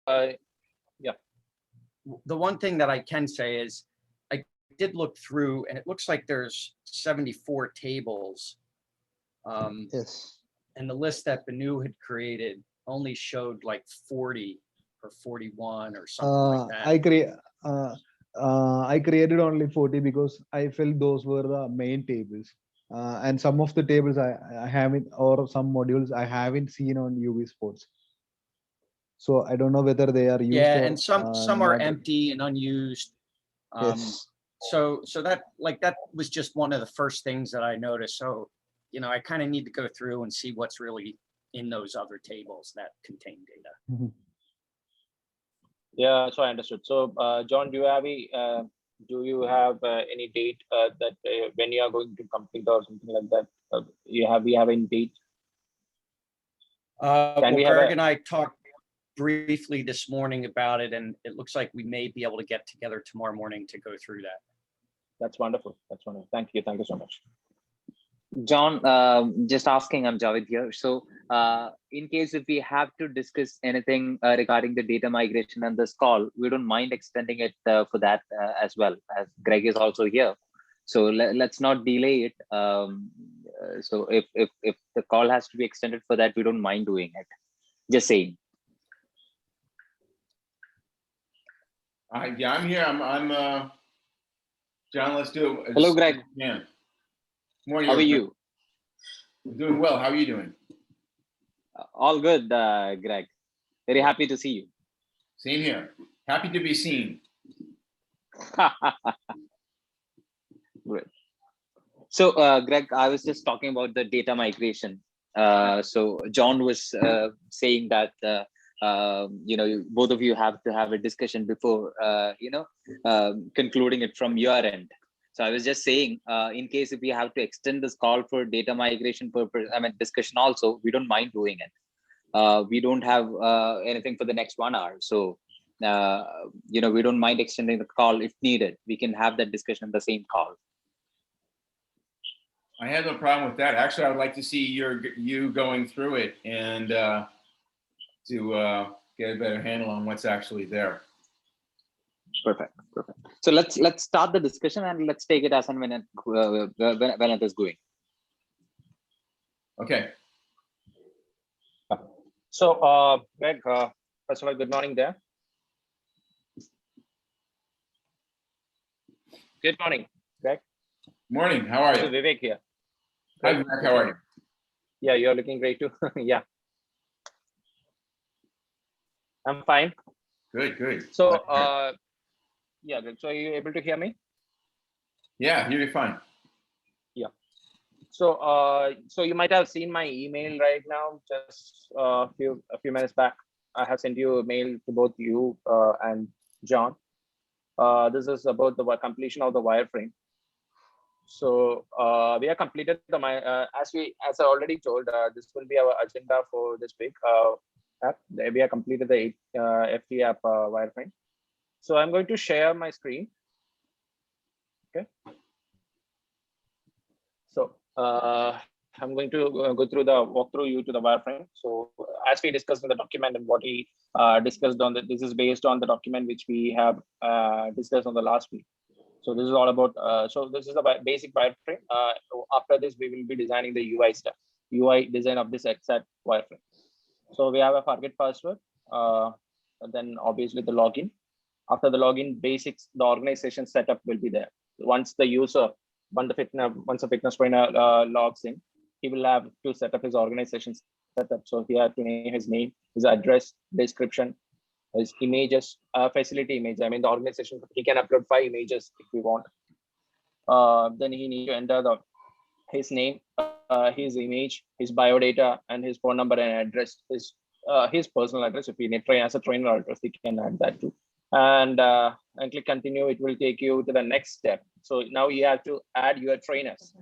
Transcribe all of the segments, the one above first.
yeah. The one thing that I can say is I did look through and it looks like there's 74 tables. Yes. And the list that Banu had created only showed like 40 or 41 or something like that. I created only 40 because I felt those were the main tables. And some of the tables I haven't, or some modules I haven't seen on UV Sports. So I don't know whether they are used. Yeah, or, and some are empty and unused. Yes. So that was just one of the first things that I noticed. So, I kind of need to go through and see what's really in those other tables that contain data. Mhm. Yeah, so I understood. So, John, do you have any date that when you are going to complete or something like that? We have any date? Well, Greg and I talked briefly this morning about it, and it looks like we may be able to get together tomorrow morning to go through that. That's wonderful. That's wonderful. Thank you so much. John, just asking, I'm Javed here. So in case if we have to discuss anything regarding the data migration on this call, we don't mind extending it for that as well, as Greg is also here. So let's not delay it. So if the call has to be extended for that, we don't mind doing it. Just saying. Yeah, I'm here. I'm John, let's do it. Hello, Greg. Yeah. Morning. How are you? I'm doing well. How are you doing? All good, Greg. Very happy to see you. Same here. Happy to be seen. Great. So, Greg, I was just talking about the data migration. So John was saying that both of you have to have a discussion before concluding it from your end. So I was just saying, in case if we have to extend this call for data migration purpose, discussion also, we don't mind doing it. We don't have anything for the next 1 hour. So, we don't mind extending the call if needed. We can have that discussion in the same call. I have no problem with that. Actually, I would like to see you going through it and to get a better handle on what's actually there. Perfect. So let's start the discussion and let's take it as and when it is going. Okay. So, Greg, first of all, good morning there. Good morning, Greg. Morning. How are you? This is Vivek here. Hi, Vivek. How are you? Yeah, you're looking great too. Yeah. I'm fine. Good. So, yeah, good. So are you able to hear me? Yeah, you're fine. Yeah. So, so you might have seen my email right now, just a few minutes back. I have sent you a mail to both you and John. This is about the completion of the wireframe. So we have completed the as I already told, this will be our agenda for this week. We have completed the FT app wireframe. So I'm going to share my screen. Okay. So I'm going to go through the walkthrough you to the wireframe. So as we discussed in the document and what we discussed on this is based on the document which we have discussed on the last week. So this is all about, so this is the basic wireframe. After this, we will be designing the UI stuff, UI design of this exact wireframe. So we have a forget password, and then obviously the login. After the login basics, the organization setup will be there. Once the user, once the fitness trainer logs in, he will have to set up his organization setup. So he has to name his name, his address, description, his images, facility image. I mean, the organization, he can upload 5 images if we want. Then he needs to enter his name, his image, his biodata, and his phone number and address, his personal address. If he need train as a trainer address, he can add that too. And click continue. It will take you to the next step. So now you have to add your trainers.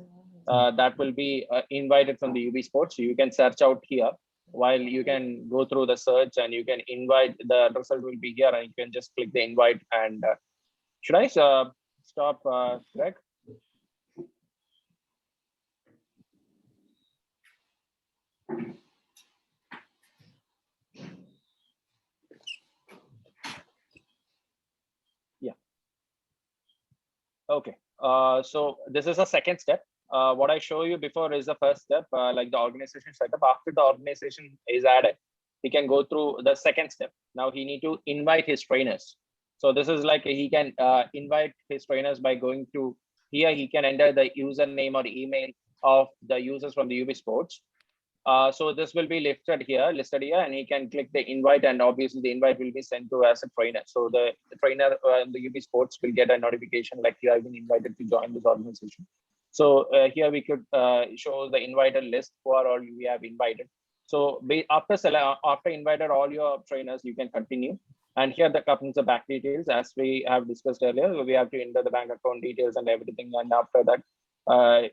That will be invited from the UB Sports. So you can search out here. While you can go through the search and you can invite, the result will be here, and you can just click the invite. And should I stop, Greg? Okay. So this is a second step. What I show you before is the first step, like the organization setup. After the organization is added, he can go through the second step. Now he need to invite his trainers. So this is like he can invite his trainers by going to here. He can enter the username or email of the users from the UB Sports. So this will be listed here, and he can click the invite, and obviously the invite will be sent to as a trainer. So the trainer in the UB Sports will get a notification like you have been invited to join this organization. So here we could show the invited list who are all we have invited. So after invited all your trainers, you can continue. And here the comes the bank details, as we have discussed earlier. We have to enter the bank account details and everything, and after that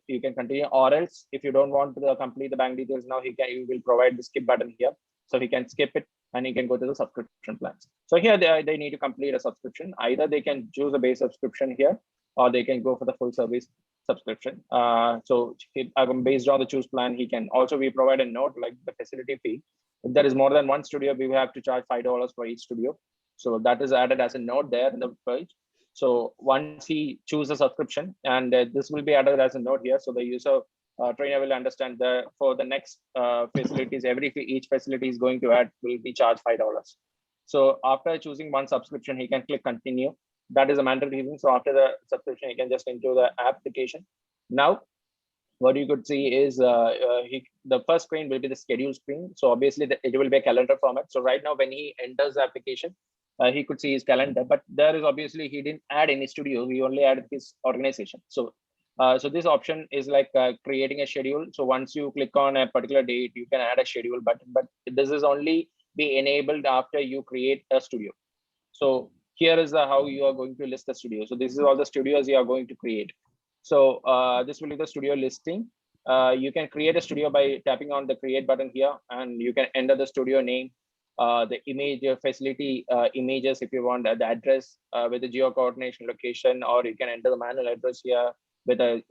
you can continue, or else if you don't want to complete the bank details now, he will provide the skip button here, so he can skip it and he can go to the subscription plans. So here they need to complete a subscription. Either they can choose a base subscription here, or they can go for the full service subscription. So based on the choose plan, he can also we provide a note like the facility fee. If there is more than one studio, we have to charge $5 for each studio. So that is added as a note there in the page. So once he chooses a subscription, and this will be added as a note here, so the user trainer will understand that for the next facilities, each facility is going to add will be charged $5. So after choosing one subscription, he can click continue. That is a mandatory thing. So after the subscription, he can just enter the application. Now, what you could see is the first screen will be the schedule screen. So obviously it will be a calendar format. So right now when he enters the application, he could see his calendar, but there is obviously he didn't add any studio. We only added his organization. So so this option is like creating a schedule. So once you click on a particular date, you can add a schedule button, but this is only be enabled after you create a studio. So here is how you are going to list the studio. So this is all the studios you are going to create. So this will be the studio listing. You can create a studio by tapping on the create button here, and you can enter the studio name, the image facility images if you want, the address with the geo coordination location, or you can enter the manual address here with a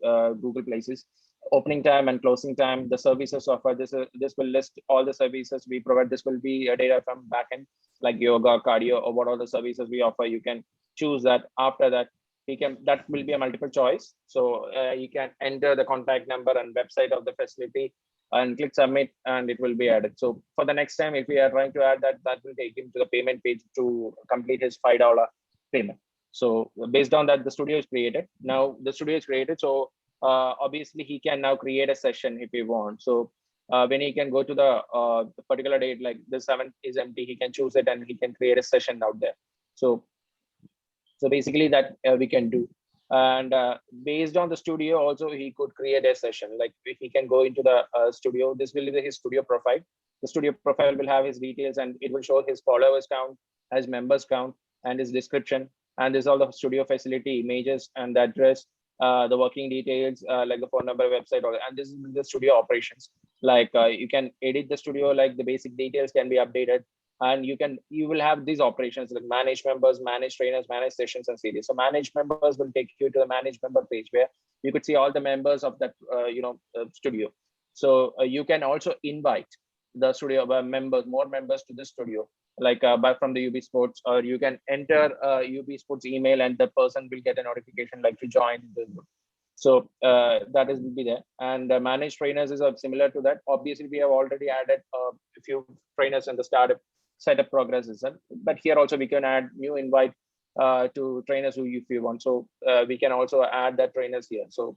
Google Places, opening time and closing time, the services offered. This will list all the services we provide. This will be data from backend like yoga, cardio, or what are the services we offer. You can choose that. After that, that will be a multiple choice. So you can enter the contact number and website of the facility and click submit, and it will be added. So for the next time, if we are trying to add that, that will take him to the payment page to complete his $5 payment. So based on that, the studio is created. Now the studio is created. So obviously he can now create a session if he wants. So when he can go to the particular date, like the 7th is empty, he can choose it and he can create a session out there. So basically that we can do. And based on the studio also, he could create a session. Like he can go into the studio. This will be his studio profile. The studio profile will have his details, and it will show his followers count, his members count, and his description. And this is all the studio facility images and the address, the working details, like the phone number, website, and this is the studio operations. Like you can edit the studio, like the basic details can be updated, and you will have these operations like manage members, manage trainers, manage sessions and series. So manage members will take you to the manage member page where you could see all the members of that studio. So you can also invite the studio members, more members to the studio, like by from the UB Sports, or you can enter UB Sports email and the person will get a notification like to join the group. So that is will be there. And managed trainers is similar to that. Obviously, we have already added a few trainers in the startup setup progress is, but here also we can add new invite to trainers who if you want. So we can also add that trainers here. So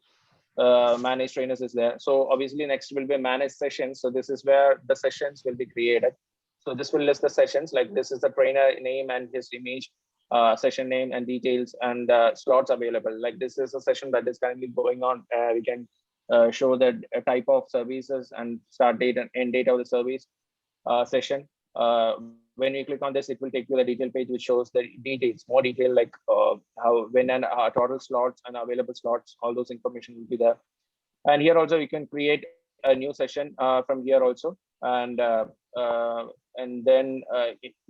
managed trainers is there. So obviously next will be managed sessions. So this is where the sessions will be created. So this will list the sessions, like this is the trainer name and his image, session name and details, and slots available. Like this is a session that is currently going on. We can show the type of services and start date and end date of the service session. When you click on this, it will take you to the detail page, which shows the details, more detail, like how, when, and total slots and available slots, all those information will be there. And here also you can create a new session from here also. And then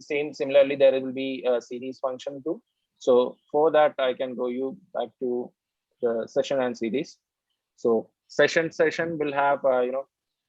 similarly, there will be a series function too. So for that, I can go you back to the session and series. So session will have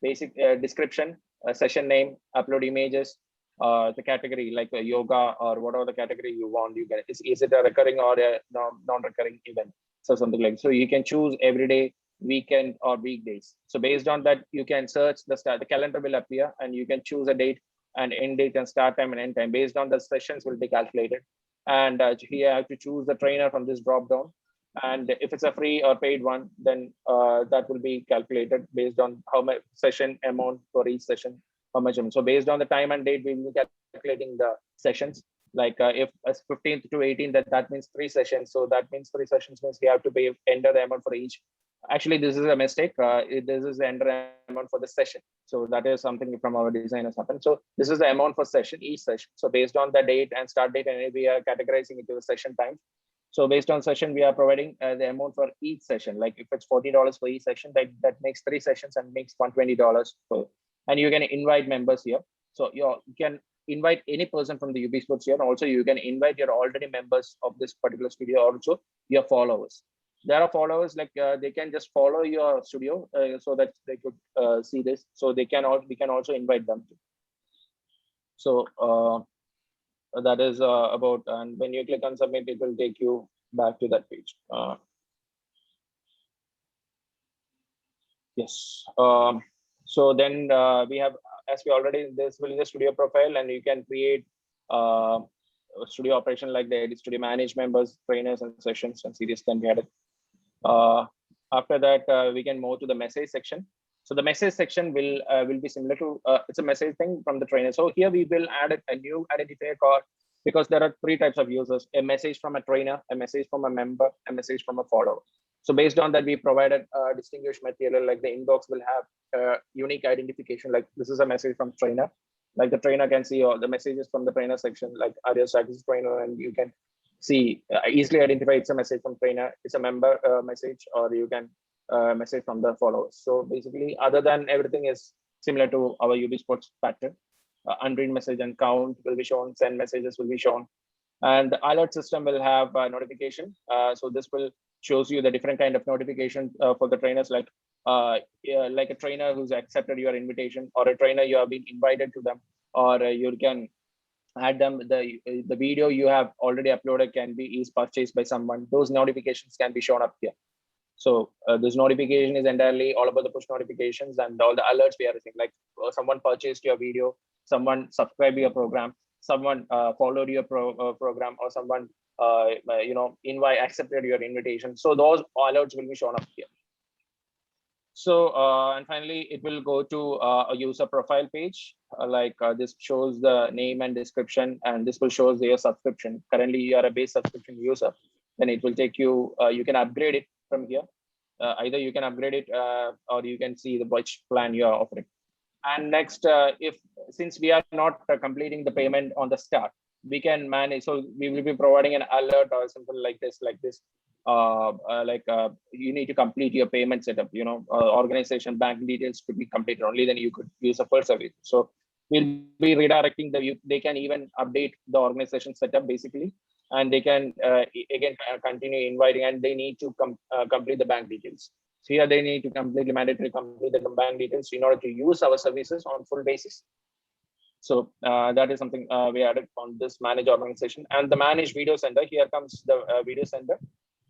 basic description, session name, upload images, the category like yoga or whatever the category you want. You can is it a recurring or a non-recurring event? So something like, so you can choose every day, weekend or weekdays. So based on that, you can search the calendar will appear and you can choose a date and end date and start time and end time. Based on the sessions will be calculated. And here I have to choose the trainer from this drop down. And if it's a free or paid one, then that will be calculated based on how much session amount for each session, how much amount. So based on the time and date, we will be calculating the sessions. Like if it's 15th to 18th, that means 3 sessions. So that means 3 sessions means we have to pay enter the amount for each. Actually, this is a mistake. This is the enter amount for the session. So that is something from our designers happened. So this is the amount for session, each session. So based on the date and start date, and we are categorizing it to the session time. So based on session, we are providing the amount for each session. Like if it's $40 for each session, that makes 3 sessions and makes $120 for. And you can invite members here. So you can invite any person from the UB Sports here. Also, you can invite your already members of this particular studio, also your followers. There are followers like they can just follow your studio so that they could see this. So we can also invite them too. So that is about, and when you click on submit, it will take you back to that page. Yes. So then we have, as we already, this will be the studio profile, and you can create a studio operation like the edit studio, manage members, trainers, and sessions, and series can be added. After that, we can move to the message section. So the message section will be similar to it's a message thing from the trainer. So here we will add a new identifier card because there are 3 types of users: a message from a trainer, a message from a member, a message from a follower. So based on that, we provided distinguished material, like the inbox will have unique identification. Like this is a message from trainer. Like the trainer can see all the messages from the trainer section, like Arya Status trainer, and you can see easily identify it's a message from trainer, it's a member message, or you can message from the followers. So basically, other than everything is similar to our UB Sports pattern. Unread message and count will be shown, send messages will be shown. And the alert system will have a notification. So this will shows you the different kind of notification for the trainers, like a trainer who's accepted your invitation, or a trainer you have been invited to them, or you can add them. The video you have already uploaded is purchased by someone. Those notifications can be shown up here. So this notification is entirely all about the push notifications and all the alerts we are receiving, like someone purchased your video, someone subscribed your program, someone followed your program, or someone accepted your invitation. So those alerts will be shown up here. So and finally, it will go to a user profile page. This shows the name and description, and this will show your subscription. Currently, you are a base subscription user. Then it will take you. You can upgrade it from here. Either you can upgrade it, or you can see which plan you are offering. And next, since we are not completing the payment on the start, we can manage. So we will be providing an alert or something like this. You need to complete your payment setup. Organization bank details to be completed. Only then you could use a full service. So we'll be redirecting they can even update the organization setup basically, and they can again continue inviting, and they need to complete the bank details. So here they need to mandatory complete the bank details in order to use our services on full basis. So that is something we added on this manage organization. And the manage video center, here comes the video center.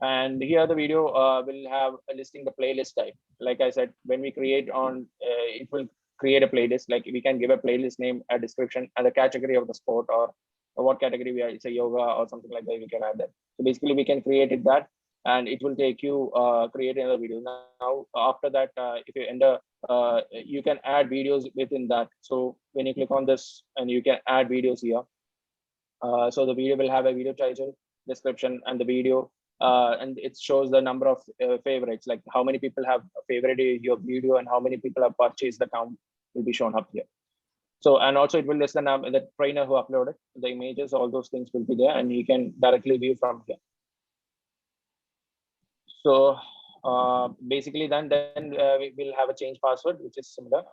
And here the video will have a listing the playlist type. Like I said, when we create it will create a playlist. Like we can give a playlist name, a description, and a category of the sport, or what category we are, it's a yoga or something like that, we can add that. So basically we can create it that, and it will take you create another video. Now after that, if you enter, you can add videos within that. So when you click on this, and you can add videos here. So the video will have a video title, description, and the video, and it shows the number of favorites, like how many people have favorited your video and how many people have purchased the count will be shown up here. So, and also it will list the trainer who uploaded the images, all those things will be there, and you can directly view from here. So basically then we will have a change password, which is similar,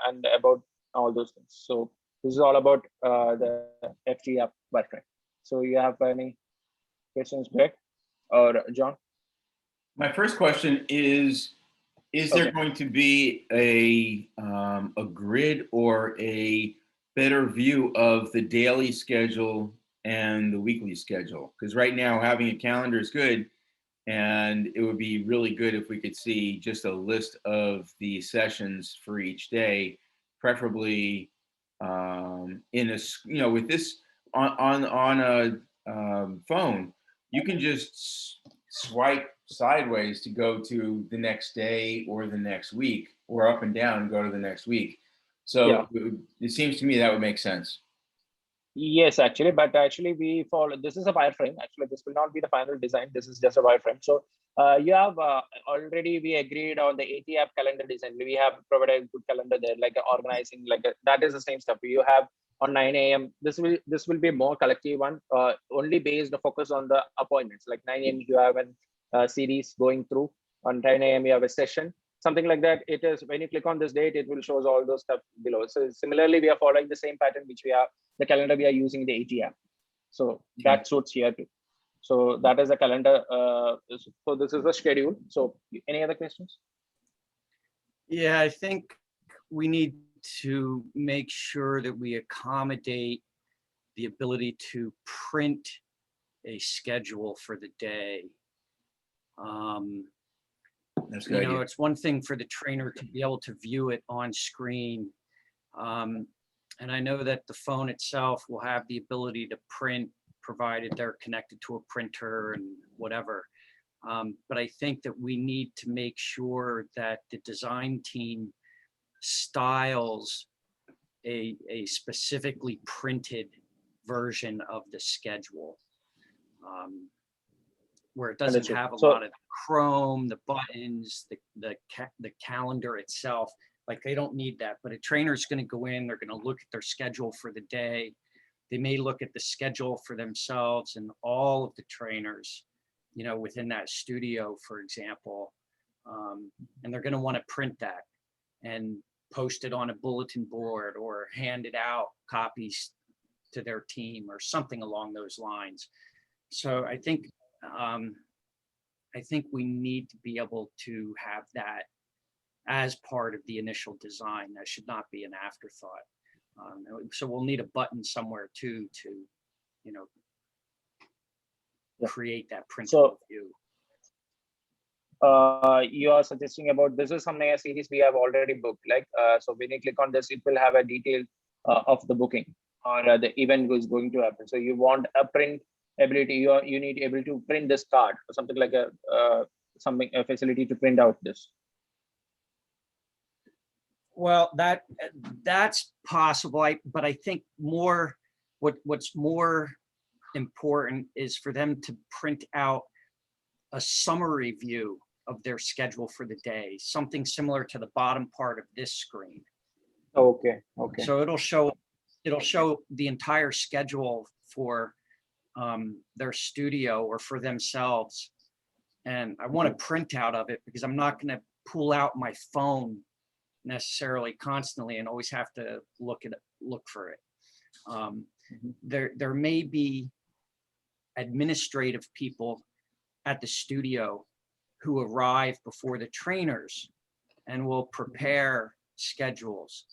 and about all those things. So this is all about the FG app wireframe. So you have any questions, Greg or John? My first question is there going to be a grid or a better view of the daily schedule and the weekly schedule? Because right now having a calendar is good, And it would be really good if we could see just a list of the sessions for each day, preferably in a, with this on a phone, you can just swipe sideways to go to the next day or the next week, or up and down and go to the next week. Yeah. So it seems to me that would make sense. Yes, actually, but actually we follow, this is a wireframe. Actually, this will not be the final design. This is just a wireframe. So you have already, we agreed on the AT app calendar design. We have provided a good calendar there, like organizing, that is the same stuff. You have on 9 a.m. This will be more collective one, only based focus on the appointments. Like 9 a.m. you have a series going through. On 10 a.m. you have a session. Something like that. It is when you click on this date, it will shows all those stuff below. So similarly, we are following the same pattern which we are the calendar we are using the AT app. So that suits here too. So that is the calendar. So this is the schedule. So any other questions? Yeah, I think we need to make sure that we accommodate the ability to print a schedule for the day. That's a good idea. It's one thing for the trainer to be able to view it on screen. And I know that the phone itself will have the ability to print, provided they're connected to a printer and whatever. But I think that we need to make sure that the design team styles a specifically printed version of the schedule, where it doesn't have a lot of chrome, the buttons, the calendar itself. Like, they don't need that, but a trainer is going to go in, they're going to look at their schedule for the day. They may look at the schedule for themselves, and all of the trainers, within that studio, for example, and they're going to want to print that and post it on a bulletin board or hand it out copies to their team or something along those lines. So I think we need to be able to have that as part of the initial design. That should not be an afterthought. So we'll need a button somewhere too to, create that printable view. You are suggesting about, this is something a series we have already booked. So when you click on this, it will have a detail of the booking or the event is going to happen. So you want a print ability. You need able to print this card or something like a facility to print out this. Well, that's possible, but I think what's more important is for them to print out a summary view of their schedule for the day, something similar to the bottom part of this screen. Okay. So it'll show the entire schedule for their studio or for themselves. And I want a printout of it because I'm not going to pull out my phone necessarily constantly and always have to look for it. There may be administrative people at the studio who arrive before the trainers and will prepare schedules.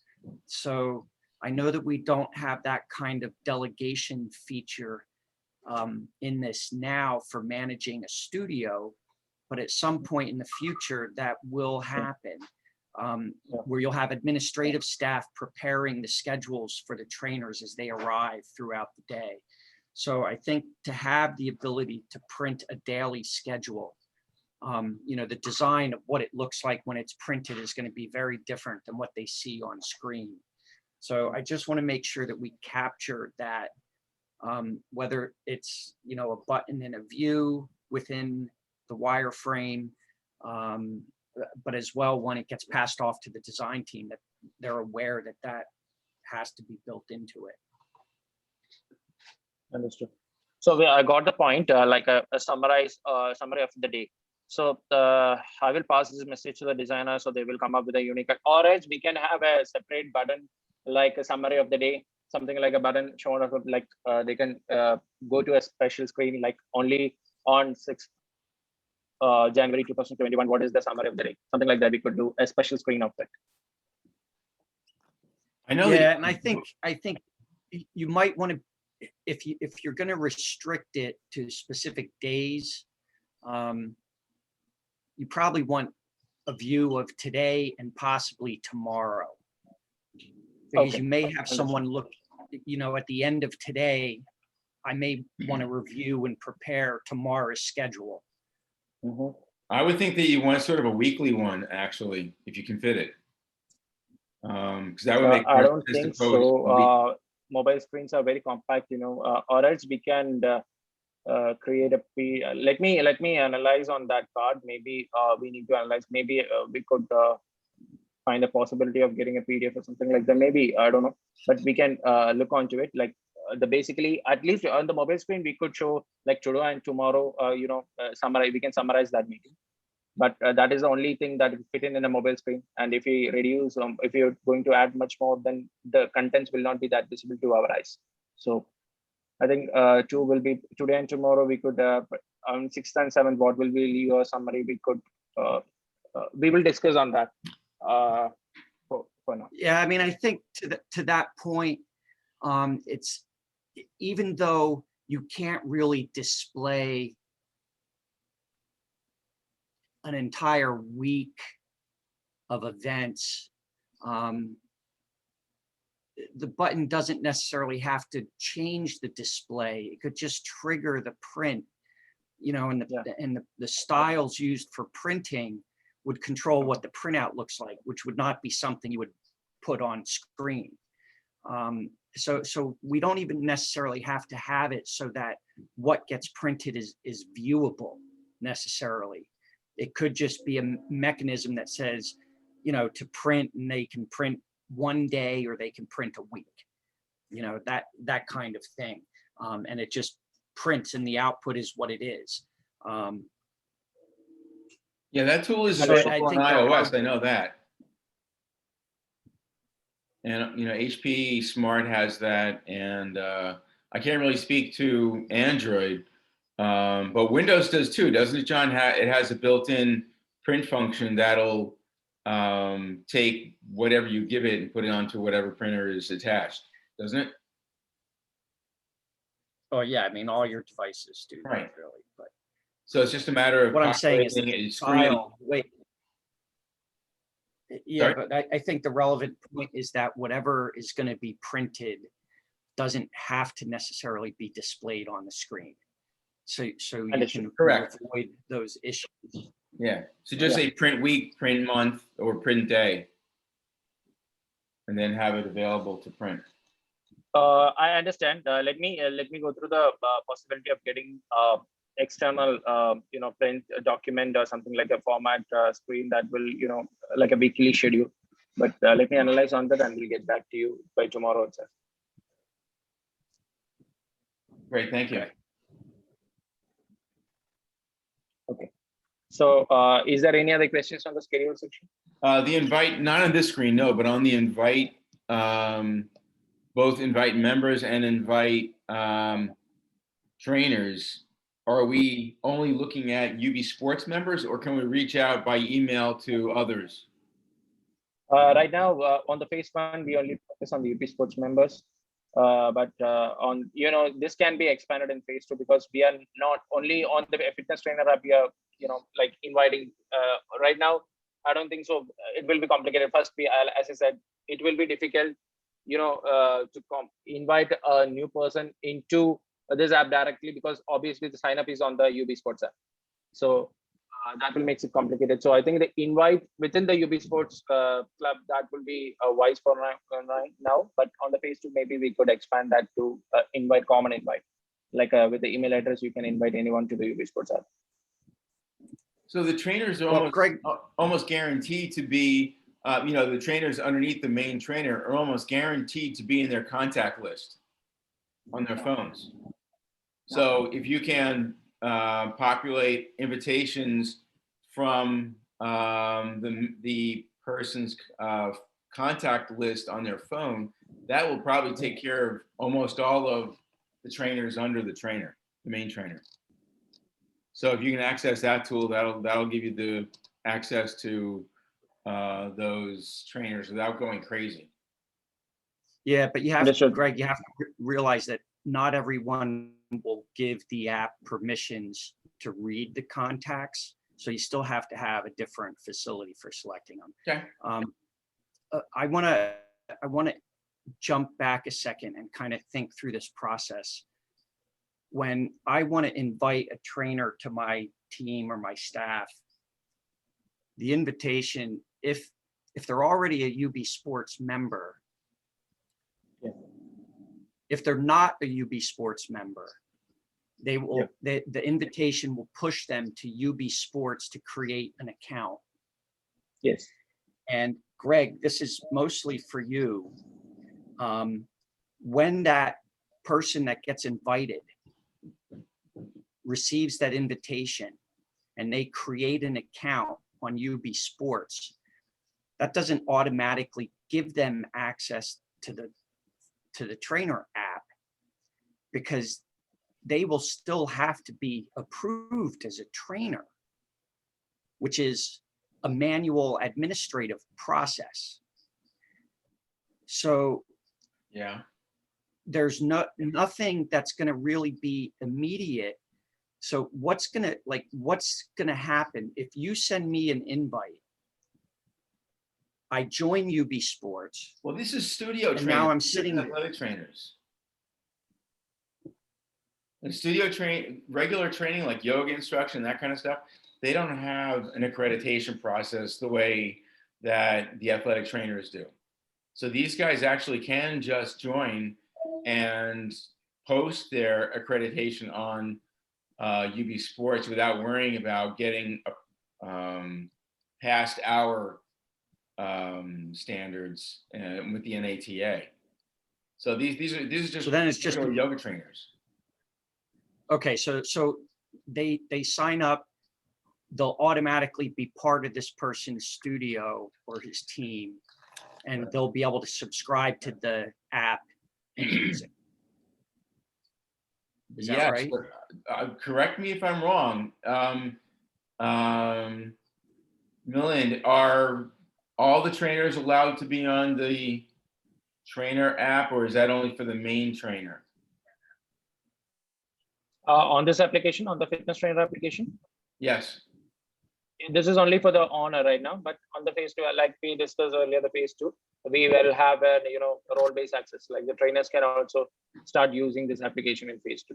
So I know that we don't have that kind of delegation feature in this now for managing a studio, but at some point in the future that will happen. Where you'll have administrative staff preparing the schedules for the trainers as they arrive throughout the day. So I think to have the ability to print a daily schedule, the design of what it looks like when it's printed is going to be very different than what they see on screen. So I just want to make sure that we capture that, whether it's, a button in a view within the wireframe, but as well when it gets passed off to the design team, that they're aware that has to be built into it. Understood. So I got the point, like a summary of the day. So I will pass this message to the designer, so they will come up with a unique, or else we can have a separate button, like a summary of the day, something like a button shown up, like they can go to a special screen, like only on 6th January 2021, what is the summary of the day? Something like that. We could do a special screen of that. I know. Yeah, and I think you might want to, if you're going to restrict it to specific days, you probably want a view of today and possibly tomorrow. Because Okay. you may have someone look, you know, at the end of today, I may want to review and prepare tomorrow's schedule. Mhm. I would think that you want sort of a weekly one, actually, if you can fit it. Because that would make I more don't sense think to post so. a week. Mobile screens are very compact, you know, or else we can create a P. Let me analyze on that part. Maybe we need to analyze. Maybe we could find a possibility of getting a PDF or something like that. Maybe I don't know, but we can look onto it. Like the basically, at least on the mobile screen, we could show like today and tomorrow. You know, summarize. We can summarize that meeting. But that is the only thing that will fit in a mobile screen. And if we reduce, if you're going to add much more, then the contents will not be that visible to our eyes. So I think two will be today and tomorrow. We could on 6th and 7th, what will be your summary? We will discuss on that for now. Yeah, I mean, I think to that point, it's, even though you can't really display an entire week of events, the button doesn't necessarily have to change the display. It could just trigger the print, you know, and the styles used for printing would control what the printout looks like, which would not be something you would put on screen. So we don't even necessarily have to have it so that what gets printed is viewable necessarily. It could just be a mechanism that says, you know, to print, and they can print one day or they can print a week, you know, that kind of thing. And it just prints and the output is what it is. Yeah, that tool is So available on think there iOS. are- I know that. And, you know, HP Smart has that. And I can't really speak to Android, but Windows does too, doesn't it, John? It has a built-in print function that'll take whatever you give it and put it onto whatever printer is attached, doesn't it? Oh yeah, I mean, all your devices do that, Right. really. But So it's just a matter of what I'm saying is populating the a screen. file, wait. Yeah, Sorry? but I think the relevant point is that whatever is going to be printed doesn't have to necessarily be displayed on the screen. So you Understood. can Correct. avoid those issues. Yeah. So just say print week, print month, or print day, and then have it available to print. I understand. Let me go through the possibility of getting external, you know, print document or something like a format screen that will, you know, like a weekly schedule. But let me analyze on that, and we'll get back to you by tomorrow itself. Great, thank you. Okay. Okay. So, is there any other questions on the schedule section? The invite, not on this screen, no, but on the invite, both invite members and invite trainers. Are we only looking at UB Sports members, or can we reach out by email to others? Right now, on the phase one, we only focus on the UP Sports members. But on, you know, this can be expanded in phase two, because we are not only on the fitness trainer app, we are, you know, like inviting right now. I don't think so. It will be complicated. First, as I said, it will be difficult, you know, to invite a new person into this app directly, because obviously the sign up is on the UB Sports app. So that will make it complicated. So I think the invite within the UB Sports Club, that will be wise for right now. But on the phase two, maybe we could expand that to common invite. Like with the email address, you can invite anyone to the UB Sports app. So the trainers are Well, Greg, almost guaranteed to be, you know, the trainers underneath the main trainer are almost guaranteed to be in their contact list on their phones. So if you can populate invitations from the person's contact list on their phone, that will probably take care of almost all of the trainers under the trainer, the main trainer. So if you can access that tool, that'll give you the access to those trainers without going crazy. yeah, but you have Understood. Greg, you have to realize that not everyone will give the app permissions to read the contacts. So you still have to have a different facility for selecting them. Okay. I want to jump back a second and kind of think through this process. When I want to invite a trainer to my team or my staff, the invitation, if they're already a UB Sports member, if they're not a UB Sports member, they will, the invitation will push them to UB Sports to create an account. Yes. And Greg, this is mostly for you. When that person that gets invited receives that invitation and they create an account on UB Sports, that doesn't automatically give them access to the trainer app, because they will still have to be approved as a trainer, which is a manual administrative process. So Yeah. there's nothing that's going to really be immediate. So what's going to happen if you send me an invite, I join UB Sports. Well, this is studio And training. now I'm This isn't sitting- athletic trainers. And studio regular training like yoga instruction, that kind of stuff, they don't have an accreditation process the way that the athletic trainers do. So these guys actually can just join and post their accreditation on UB Sports without worrying about getting past our standards with the NATA. So these are just So then it's just regular yoga trainers. Okay, so they sign up, they'll automatically be part of this person's studio or his team, and they'll be able to subscribe to the app and use it. Is that right? But, correct me if I'm wrong. Milind, are all the trainers allowed to be on the trainer app, or is that only for the main trainer? On this application, on the fitness trainer application, Yes. this is only for the owner right now, but on the phase 2, like we discussed earlier, the phase 2, we will have a role-based access. Like the trainers can also start using this application in phase 2.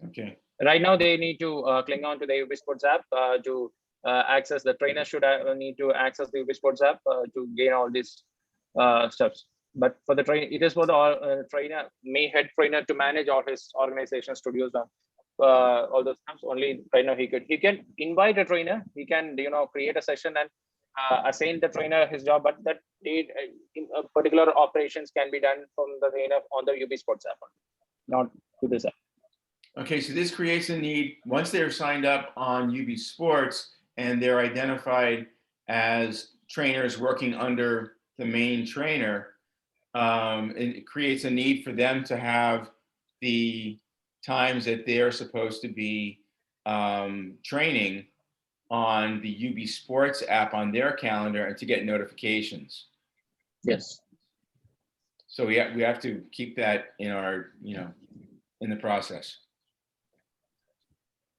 Okay. Right now, they need to cling on to the UB Sports app to access. The trainer should need to access the UB Sports app to gain all these steps. But for the trainer, it is for the trainer, head trainer, to manage all his organization studios, all those things. Only trainer he can invite a trainer. He can create a session and assign the trainer his job. But that particular operations can be done from the trainer on the UB Sports app, not to this app. Okay, so this creates a need once they're signed up on UB Sports and they're identified as trainers working under the main trainer. It creates a need for them to have the times that they're supposed to be training on the UB Sports app on their calendar and to get notifications. Yes. So we have to keep that in our, in the process.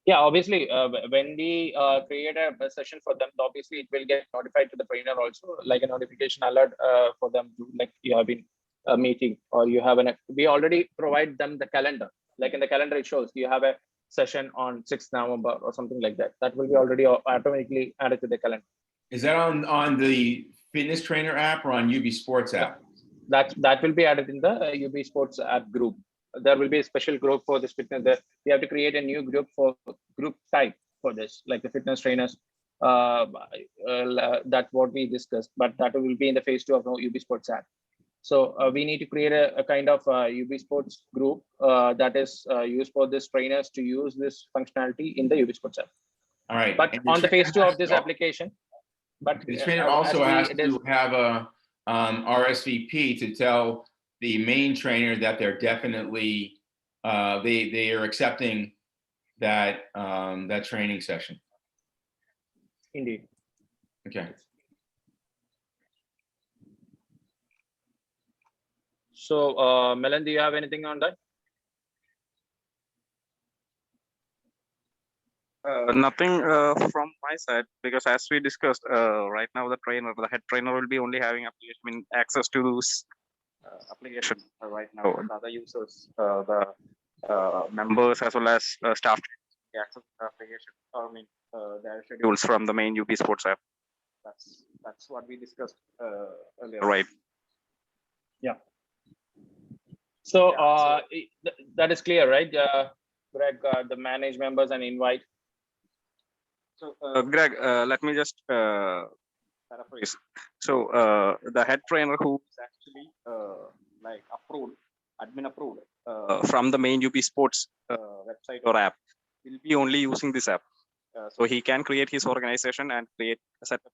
Yeah, obviously, when we create a session for them, obviously it will get notified to the trainer also, like a notification alert for them to, like, you have been a meeting or you have we already provide them the calendar. Like in the calendar, it shows you have a session on 6th November or something like that. That will be already automatically added to the calendar. Is that on the fitness trainer app or on UB Sports app? That will be added in the UB Sports app group. There will be a special group for this fitness. There we have to create a new group for group type for this, like the fitness trainers. That's what we discussed, but that will be in the phase 2 of the UB Sports app. So we need to create a kind of UB Sports group that is used for this trainers to use this functionality in the UB Sports app. All right. But on the phase 2 of this application, but the trainer also has to have a RSVP to tell the main trainer that they're definitely they are accepting that that training session. Indeed. Okay. So, Milan, do you have anything on that? Nothing from my side, because as we discussed, right now the head trainer will be only having access to this application right now. The other users, the members as well as staff can access the application. Their schedules from the main UP Sports app. That's what we discussed earlier, right? Yeah. So that is clear, right? Greg, the manage members and invite. So, Greg, let me just paraphrase. So, the head trainer who is actually admin approved from the main UP Sports website or app will be only using this app. So he can create his organization and create a set of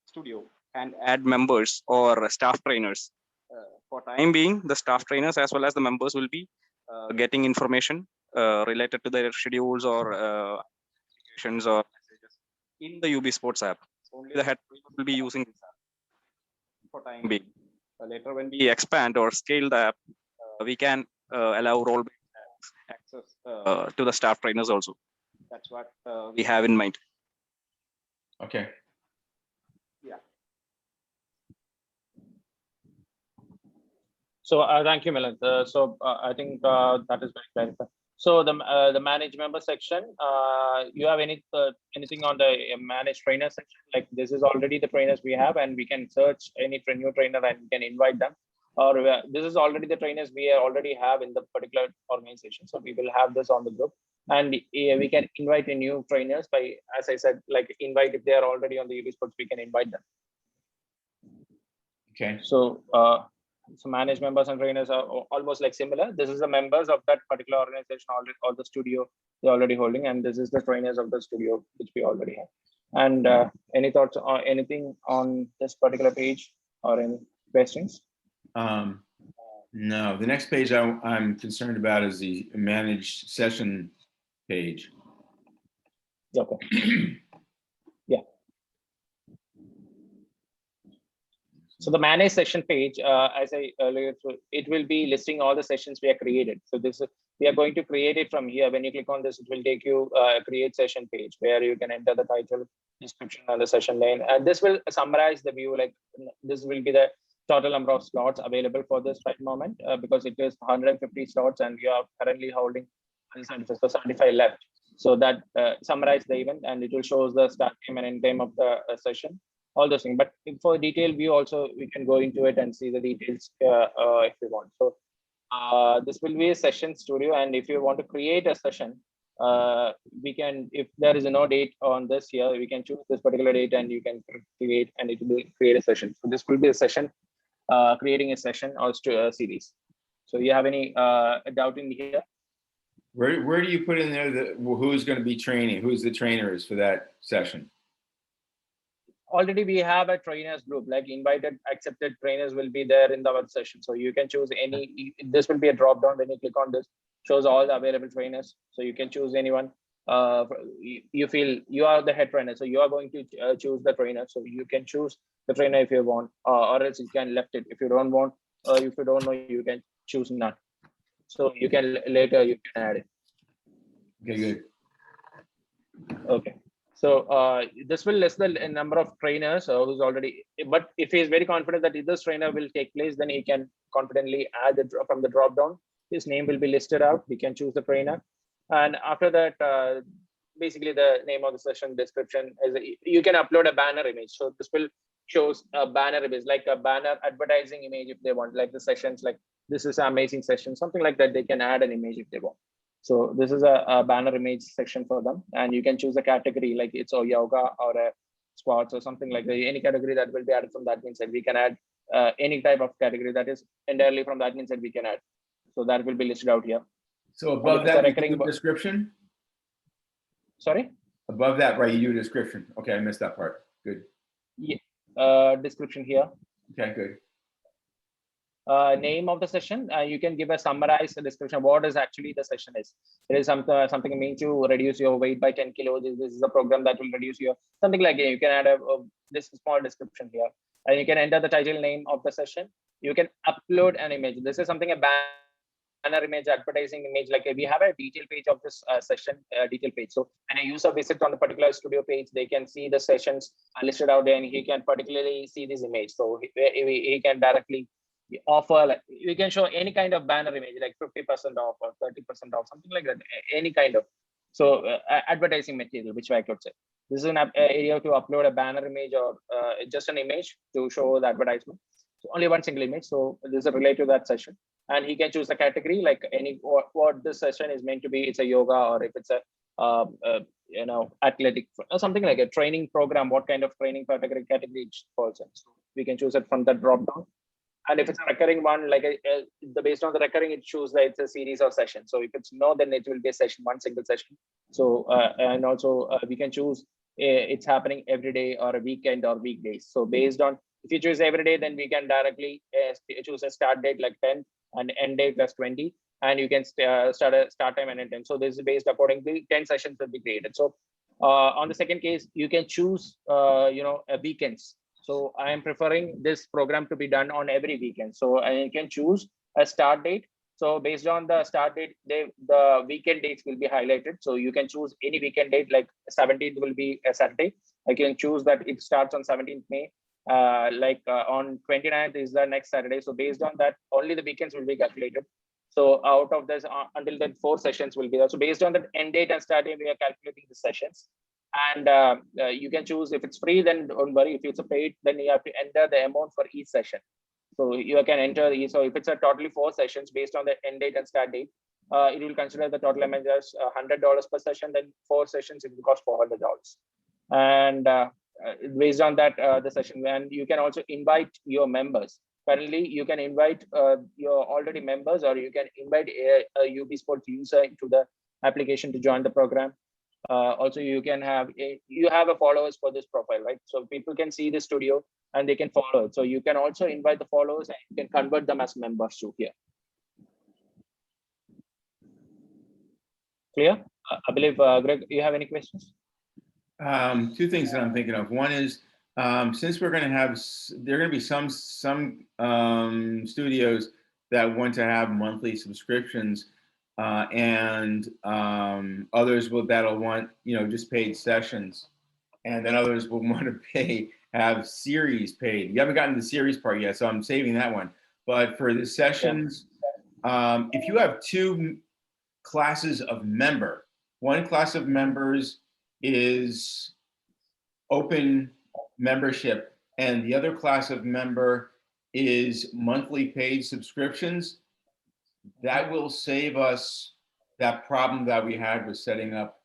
studio and add members or staff trainers. For time being, the staff trainers as well as the members will be getting information related to their schedules or applications or messages in the UB Sports app. Only the head trainer will be using this app for time being. Later, when we expand or scale the app, we can allow role-based access to the staff trainers also. That's what we have in mind. Okay. Yeah. So thank you, Milan. I think that is very clarified. So the manage member section, you have anything on the manage trainer section? Like this is already the trainers we have, and we can search any new trainer and we can invite them. Or this is already the trainers we already have in the particular organization. So we will have this on the group, and we can invite a new trainers by, as I said, like invite if they are already on the UB Sports, we can invite them. Okay. So manage members and trainers are almost like similar. This is the members of that particular organization or the studio they're already holding, and this is the trainers of the studio which we already have. And any thoughts or anything on this particular page or any questions? No, the next page I'm concerned about is the managed session page. Okay. Yeah. So the manage session page, as I earlier, it will be listing all the sessions we have created. So we are going to create it from here. When you click on this, it will take you create session page where you can enter the title, description, and the session name. And this will summarize the view. Like this will be the total number of slots available for this right moment, because it is 150 slots and we are currently holding 75 left. So that summarize the event, and it will show the start time and end time of the session, all those things. But for detailed view also, we can go into it and see the details if you want. So this will be a session studio, and if you want to create a session, we can, if there is no date on this here, we can choose this particular date and you can create, and it will create a session. So this will be a session, creating a session or series. So you have any doubt in here? Where do you put in there who's going to be training? Who's the trainers for that session? Already we have a trainers group, like invited, accepted trainers will be there in the web session. So you can choose any, this will be a drop down. When you click on this, shows all the available trainers. So you can choose anyone. You feel you are the head trainer, so you are going to choose the trainer. So you can choose the trainer if you want, or else you can left it. If you don't want, if you don't know, you can choose none. So you can later you can add it. Okay, good. Okay. So this will list the number of trainers who's already, but if he is very confident that this trainer will take place, then he can confidently add it from the drop down. His name will be listed out. We can choose the trainer. And after that, basically the name of the session description is, you can upload a banner image. So this will shows a banner image, like a banner advertising image if they want, like the sessions, like this is an amazing session, something like that. They can add an image if they want. So this is a banner image section for them, and you can choose a category, like it's a yoga or a sports or something like that. Any category that will be added from the admin side. We can add any type of category that is entirely from the admin side, we can add. So that will be listed out here. So above that, you do a description? Sorry? Above that, right, you do a description. Okay, I missed that part. Good. Yeah. Description here. Okay, good. Name of the session, you can give a summarized description. What is actually the session is. It is something mean to reduce your weight by 10 kilos. This is a program that will reduce your, something like that. You can add this small description here, and you can enter the title name of the session. You can upload an image. This is something a banner banner image, advertising image, like we have a detail page of this session, detail page. So when a user visits on the particular studio page, they can see the sessions listed out there, and he can particularly see this image. So he can directly offer, like we can show any kind of banner image, like 50% off or 30% off, something like that, any kind of. So advertising material, which I could say. This is an area to upload a banner image or just an image to show the advertisement. So only one single image. So this is related to that session. And he can choose the category, like any what this session is meant to be. It's a yoga, or if it's a athletic or something like a training program, what kind of training category it falls in. So we can choose it from the drop down. And if it's a recurring one, like based on the recurring, it shows that it's a series of sessions. So if it's no, then it will be a session, one single session. So and also we can choose it's happening every day or a weekend or weekdays. So based on, if you choose every day, then we can directly choose a start date like 10 and end date plus 20, and you can start time and end time. So this is based accordingly. 10 sessions will be created. So on the second case, you can choose weekends. So I am preferring this program to be done on every weekend. So I can choose a start date. So based on the start date, the weekend dates will be highlighted. So you can choose any weekend date, like 17th will be a Saturday. I can choose that it starts on 17th May. On 29th is the next Saturday. So based on that, only the weekends will be calculated. So out of this, until then, 4 sessions will be there. So based on the end date and start date, we are calculating the sessions. And you can choose, if it's free, then don't worry. If it's a paid, then you have to enter the amount for each session. So you can enter so if it's a totally 4 sessions based on the end date and start date, it will consider the total amount as $100 per session. Then 4 sessions, it will cost $400. And based on that, the session, and you can also invite your members. Currently, you can invite your already members, or you can invite a UB Sports user into the application to join the program. Also, you can have a followers for this profile, right? So people can see the studio and they can follow it. So you can also invite the followers and you can convert them as members too here. Clear? I believe, Greg, you have any questions? 2 things that I'm thinking of. One is, since there are going to be some studios that want to have monthly subscriptions, and others that'll want just paid sessions, and then others will want to have series paid. You haven't gotten the series part yet, so I'm saving that one. But for the sessions, if you have 2 classes of member, one class of members is open membership, and the other class of member is monthly paid subscriptions, that will save us that problem that we had with setting up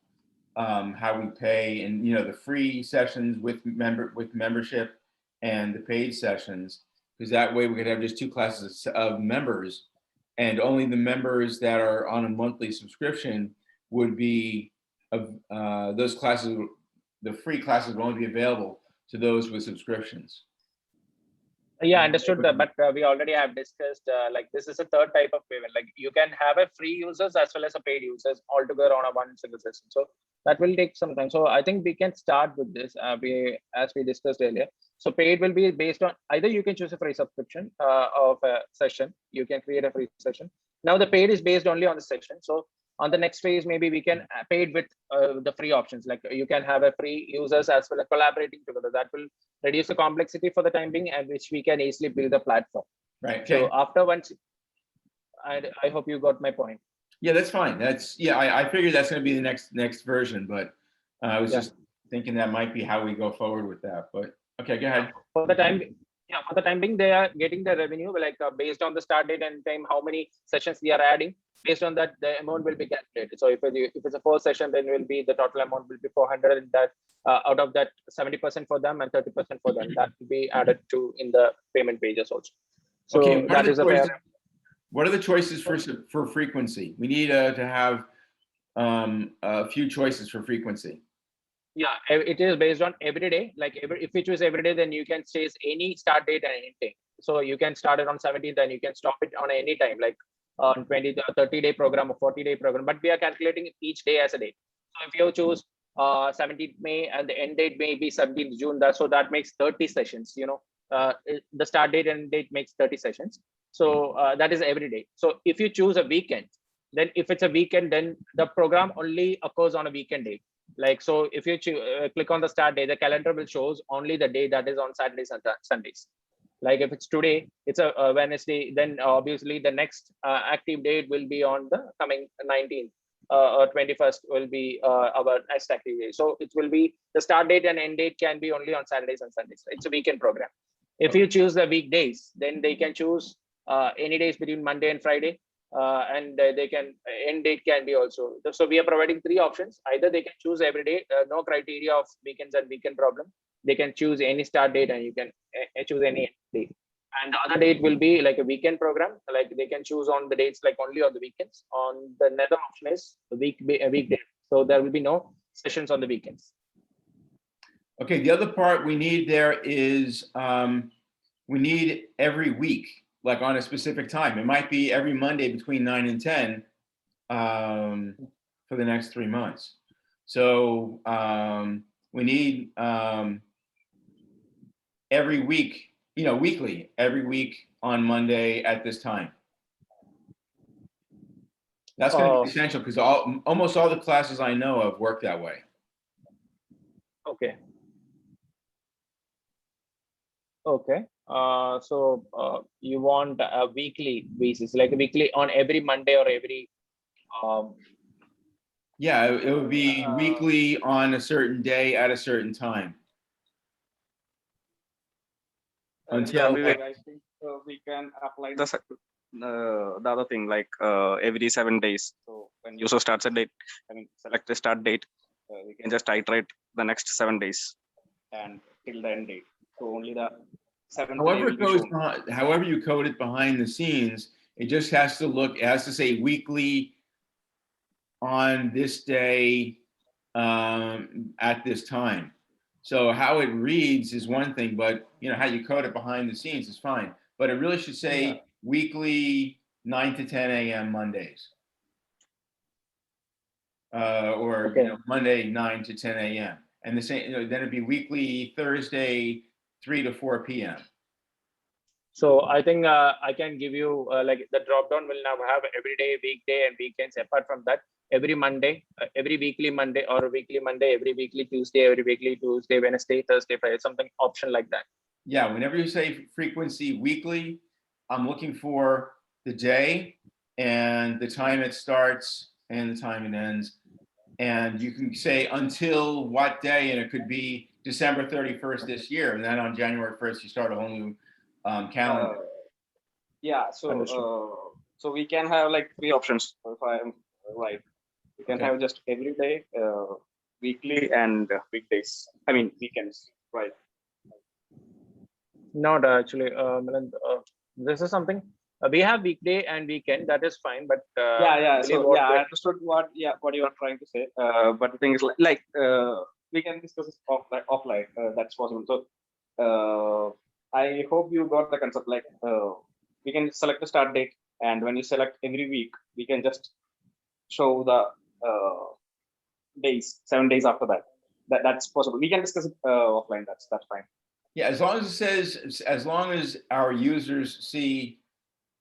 how we pay, and the free sessions with membership and the paid sessions, because that way we could have just 2 classes of members, and only the members that are on a monthly subscription would be those classes. The free classes will only be available to those with subscriptions. Yeah, understood that, but we already have discussed like this is a third type of payment. Like you can have a free users as well as a paid users all together on a one single session. So that will take some time. So I think we can start with this as we discussed earlier. So paid will be based on either you can choose a free subscription of a session. You can create a free session. Now the paid is based only on the session. So on the next phase, maybe we can paid with the free options. Like you can have a free users as well as collaborating together. That will reduce the complexity for the time being, and which we can easily build a platform. Right. Okay. So after once, I hope you got my point. Yeah, that's fine. I figured that's going to be the next version, but I was just thinking that might be how we go forward with that. But okay, go ahead. For the time being, they are getting the revenue like based on the start date and time, how many sessions they are adding. Based on that, the amount will be calculated. So if it's a 4 session, then the total amount will be 400, and that out of that 70% for them and 30% for them, that will be added to in the payment pages also. So okay, that is what are the choices for frequency? We need to have a few choices for frequency. Yeah, it is based on every day. Like if you choose every day, then you can chase any start date and any time. So you can start it on 17th and you can stop it on any time, like on 30-day program or 40-day program. But we are calculating each day as a day. So if you choose 17th May and the end date may be 17th June, that makes 30 sessions. The start date and date makes 30 sessions. So that is every day. So if you choose a weekend, then if it's a weekend, then the program only occurs on a weekend day. Like, so if you click on the start day, the calendar will shows only the day that is on Saturdays and Sundays. Like if it's today, it's a Wednesday, then obviously the next active date will be on the coming 19th or 21st will be our next active day. So it will be the start date and end date can be only on Saturdays and Sundays. It's a weekend program. If you choose the weekdays, then they can choose any days between Monday and Friday, and they can end date can be also. So we are providing three options. Either they can choose every day, no criteria of weekends and weekend problem. They can choose any start date and you can choose any date. And the other date will be like a weekend program. Like they can choose on the dates like only on the weekends. On the another option is a weekday. So there will be no sessions on the weekends. Okay, the other part we need there is we need every week, like on a specific time. It might be every Monday between 9 and 10 for the next 3 months. So we need every week, weekly, every week on Monday at this time. That's going to be essential because almost all the classes I know of work that way. Okay. Okay. So you want a weekly basis, like a weekly on every Monday or every. Yeah, it would be weekly on a certain day at a certain time. Until I think we can apply the other thing like every 7 days. So when user starts a date, select the start date, we can just iterate the next 7 days and till the end date. So only the 7th day will be shown. However you code it behind the scenes, it just has to say weekly on this day at this time. So how it reads is one thing, but how you code it behind the scenes is fine. But it really should say weekly 9 to 10 a.m. Mondays. Or Monday 9 to 10 a.m. And the same, then it'd be weekly Thursday 3 to 4 p.m. So I think I can give you like the drop down will now have every day, weekday, and weekends. Apart from that, every Monday, every weekly Monday, or weekly Monday, every weekly Tuesday, every weekly Tuesday, Wednesday, Thursday, Friday, something option like that. Yeah, whenever you say frequency weekly, I'm looking for the day and the time it starts and the time it ends. And you can say until what day, and it could be December 31st this year, and then on January 1st you start a whole new calendar. So we can have like three options. If I'm right, we can have just every day, weekly, and weekdays. Weekends, right? Not actually, Milan, this is something we have weekday and weekend. That is fine, but I understood what you are trying to say. But the thing is, we can discuss this offline. That's possible. So I hope you got the concept. Like we can select the start date, and when you select every week, we can just show the days, 7 days after that. That's possible. We can discuss it offline. That's fine. Yeah, as long as it says, as long as our users see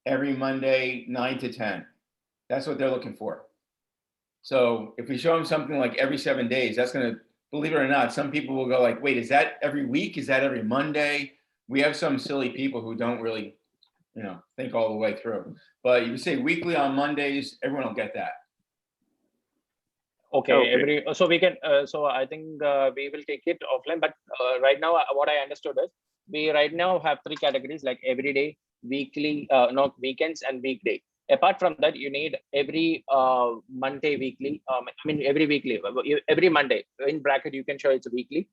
every Monday 9 to 10, that's what they're looking for. So if we show them something like every 7 days, that's going to, believe it or not, some people will go like, wait, is that every week? Is that every Monday? We have some silly people who don't really, think all the way through. But you say weekly on Mondays, everyone will get that. Okay. So we can. So I think we will take it offline. But right now, what I understood is we right now have three categories like every day, weekly, weekends, and weekday. Apart from that, you need every Monday weekly. Every weekly, every Monday. In bracket, you can show it's weekly,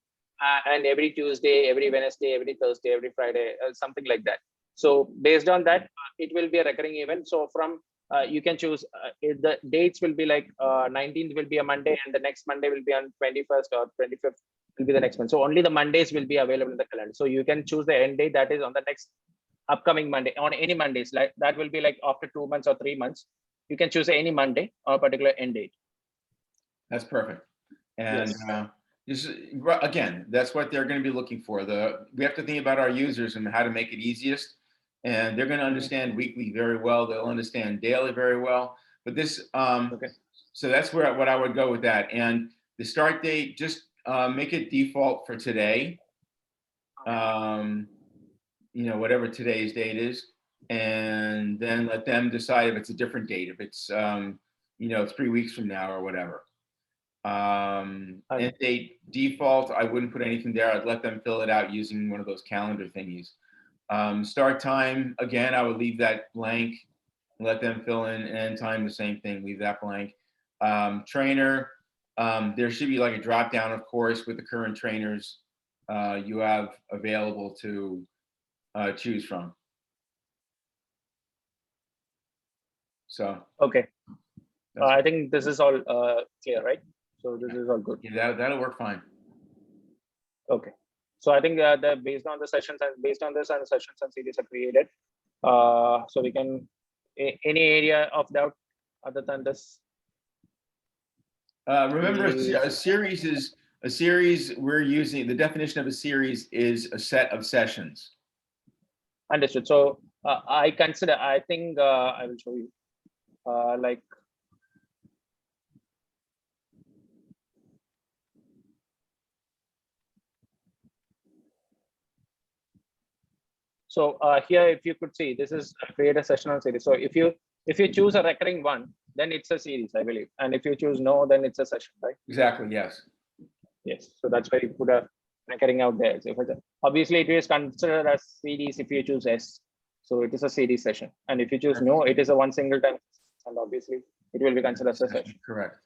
and every Tuesday, every Wednesday, every Thursday, every Friday, something like that. So based on that, it will be a recurring event. So from you can choose the dates will be like 19th will be a Monday, and the next Monday will be on 21st or 25th will be the next one. So only the Mondays will be available in the calendar. So you can choose the end date that is on the next upcoming Monday, on any Mondays. Like that will be like after 2 months or 3 months. You can choose any Monday or a particular end date. That's perfect. And again, that's what they're going to be looking for. We have to think about our users and how to make it easiest. and they're going to understand weekly very well. They'll understand daily very well. But this, Okay. so that's what I would go with that. And the start date, just make it default for today. Whatever today's date is, and then let them decide if it's a different date, if it's 3 weeks from now or whatever. End date default, I wouldn't put anything there. I'd let them fill it out using one of those calendar thingies. Start time, again, I would leave that blank, let them fill in. End time, the same thing, leave that blank. Trainer, there should be like a drop down, of course, with the current trainers you have available to choose from. So Okay. I think this is all clear, right? So this is all good. yeah, that'll work fine. Okay. So I think that based on the sessions and based on this and the sessions and series are created. So we can, any area of doubt other than this? Remember, a series is a series. We're using the definition of a series is a set of sessions. Understood. So I think I will show you like. So here, if you could see, this is create a sessional series. So if you choose a recurring one, then it's a series, I believe. And if you choose no, then it's a session, right? Exactly. Yes. Yes. So that's why you put a recurring out there. So obviously, it is considered as series if you choose S. So it is a series session. And if you choose no, it is a one single time. And obviously, it will be considered as a session. Correct.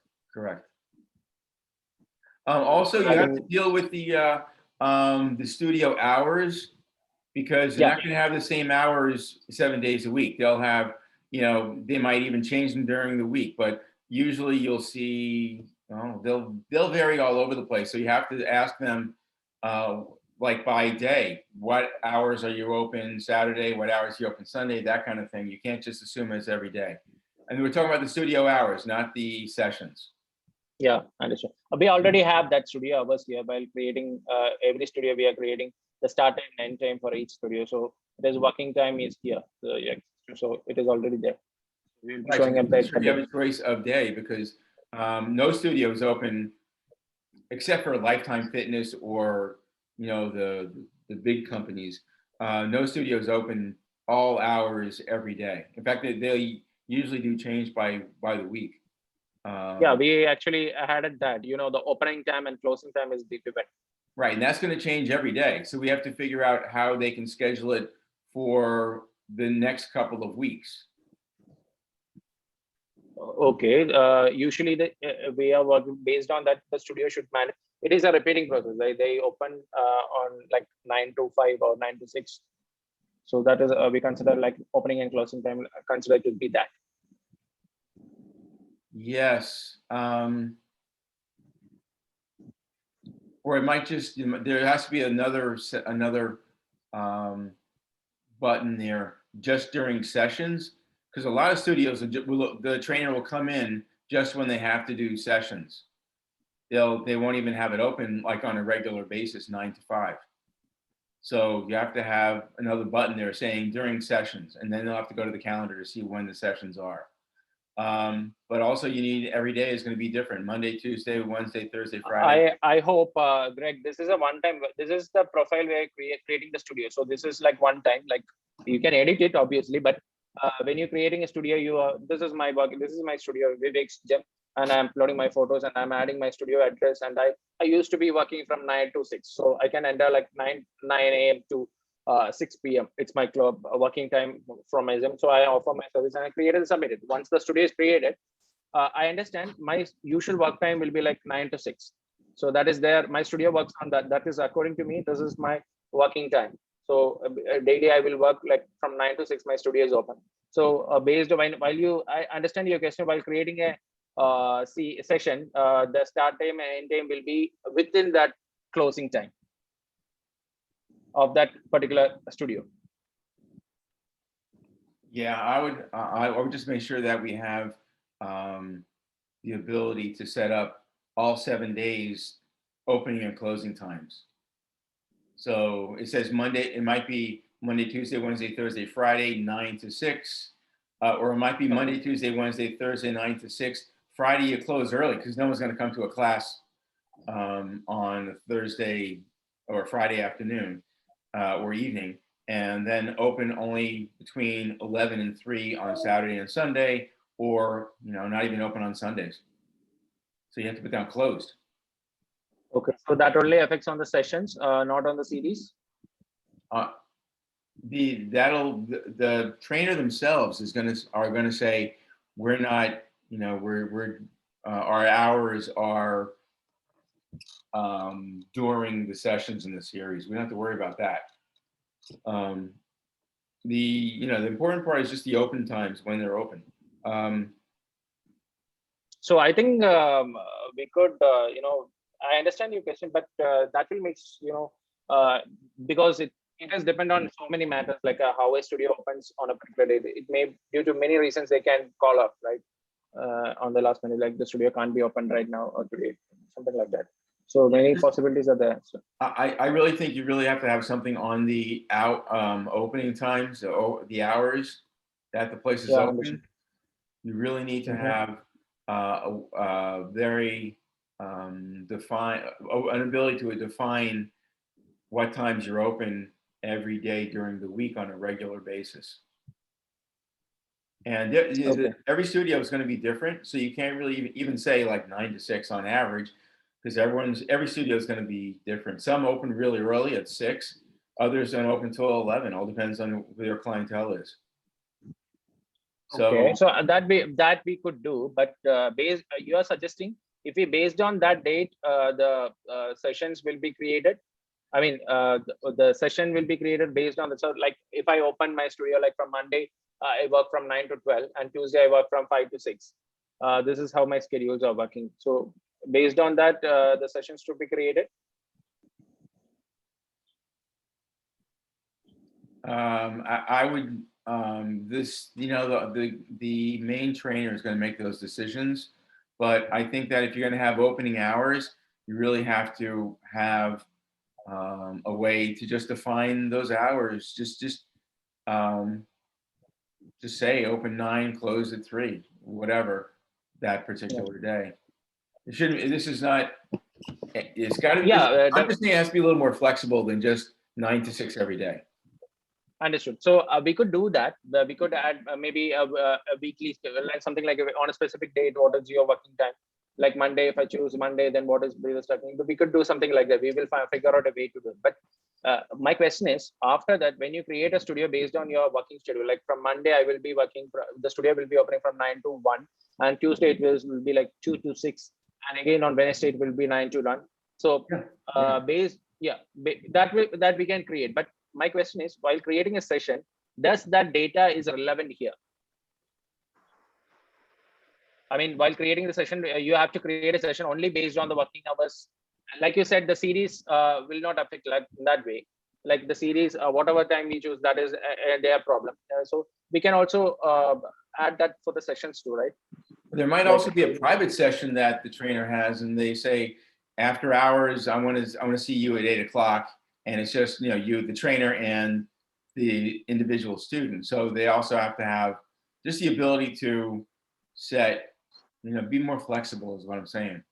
Also, you have to deal with the studio hours, because they're not going to have the same hours 7 days a week. They'll have, they might even change them during the week, but usually you'll see, they'll vary all over the place. So you have to ask them, like by day, what hours are you open Saturday? What hours are you open Sunday? That kind of thing. You can't just assume it's every day. And we're talking about the studio hours, not the sessions. Yeah, understood. We already have that studio hours here while creating every studio. We are creating the start time and end time for each studio. So there's working time is here. So it is already there. We'll be showing up that. You have a choice of day, because no studio is open except for Lifetime Fitness or the big companies. No studio is open all hours every day. In fact, they usually do change by the week. Yeah, we actually added that. The opening time and closing time is different. Right, and that's going to change every day. So we have to figure out how they can schedule it for the next couple of weeks. Okay. Usually, we are working based on that. The studio should manage. It is a repeating process. They open on like 9 to 5 or 9 to 6. So that is we consider like opening and closing time considered to be that. Yes. Or it might just, there has to be another button there just during sessions, because a lot of studios, the trainer will come in just when they have to do sessions. They won't even have it open like on a regular basis, 9 to 5. So you have to have another button there saying during sessions, and then they'll have to go to the calendar to see when the sessions are. But also you need, every day is going to be different. Monday, Tuesday, Wednesday, Thursday, Friday. I hope, Greg, this is a one time, this is the profile where creating the studio. So this is like one time, like you can edit it obviously, but when you're creating a studio, this is my work, this is my studio, Vivek's Gem, and I'm uploading my photos and I'm adding my studio address. And I used to be working from 9 to 6. So I can enter like 9 a.m. to 6 p.m. It's my club working time from my Zoom. So I offer my service and I created and submitted. Once the studio is created, I understand my usual work time will be like 9 to 6. So that is there. My studio works on that. That is according to me, this is my working time. So daily I will work like from 9 to 6, my studio is open. So based on I understand your question, while creating a session, the start time and end time will be within that closing time of that particular studio. Yeah, I would just make sure that we have the ability to set up all 7 days opening and closing times. So it says Monday, it might be Monday, Tuesday, Wednesday, Thursday, Friday, 9 to 6. Or it might be Monday, Tuesday, Wednesday, Thursday, 9 to 6. Friday, you close early because no one's going to come to a class on Thursday or Friday afternoon or evening, and then open only between 11 and 3 on Saturday and Sunday, or not even open on Sundays. So you have to put down closed. Okay, so that only affects on the sessions, not on the series. The trainer themselves are gonna say, we're not, our hours are during the sessions in the series. We don't have to worry about that. The important part is just the open times when they're open. So I think we could, I understand your question, but that will make, because it is depend on so many matters, like how a studio opens on a particular day. It may, due to many reasons, they can call up, right? On the last minute, like the studio can't be opened right now or today, something like that. So many possibilities are there. So. I really think you really have to have something on the opening times, the hours that the place is open. You really need to have a very an ability to define what times you're open every day during the week on a regular basis. And every studio is going to be different, so you can't really even say like 9 to 6 on average, because every studio is going to be different. Some open really early at 6, others don't open till 11. All depends on who their clientele is. Okay, so that we could do, but you are suggesting if we based on that date, the sessions will be created. I mean, the session will be created based on the, so like if I open my studio like from Monday, I work from 9 to 12, and Tuesday I work from 5 to 6. This is how my schedules are working. So based on that, the sessions to be created. I would the main trainer is going to make those decisions, but I think that if you're going to have opening hours, you really have to have a way to just define those hours. Just say open 9, close at 3, whatever that particular day. It shouldn't. This is not. It's got to be. Yeah, I'm just saying it has to be a little more flexible than just 9 to 6 every day. Understood. So we could do that. We could add maybe a weekly, like something like on a specific date, what is your working time? Like Monday, if I choose Monday, then what is previous starting? But we could do something like that. We will figure out a way to do it. But my question is, after that, when you create a studio based on your working schedule, like from Monday, I will be working, the studio will be opening from 9 to 1, and Tuesday it will be like 2 to 6. And again, on Wednesday, it will be 9 to 1. So that we can create. But my question is, while creating a session, does that data is relevant here? I mean, while creating the session, you have to create a session only based on the working hours. Like you said, the series will not affect like in that way. Like the series, whatever time we choose, that is their problem. So we can also add that for the sessions too, right? There might also be a private session that the trainer has, and they say, after hours, I want to see you at 8 o'clock. And it's just, you, the trainer, and the individual student. So they also have to have just the ability to set, be more flexible is what I'm saying.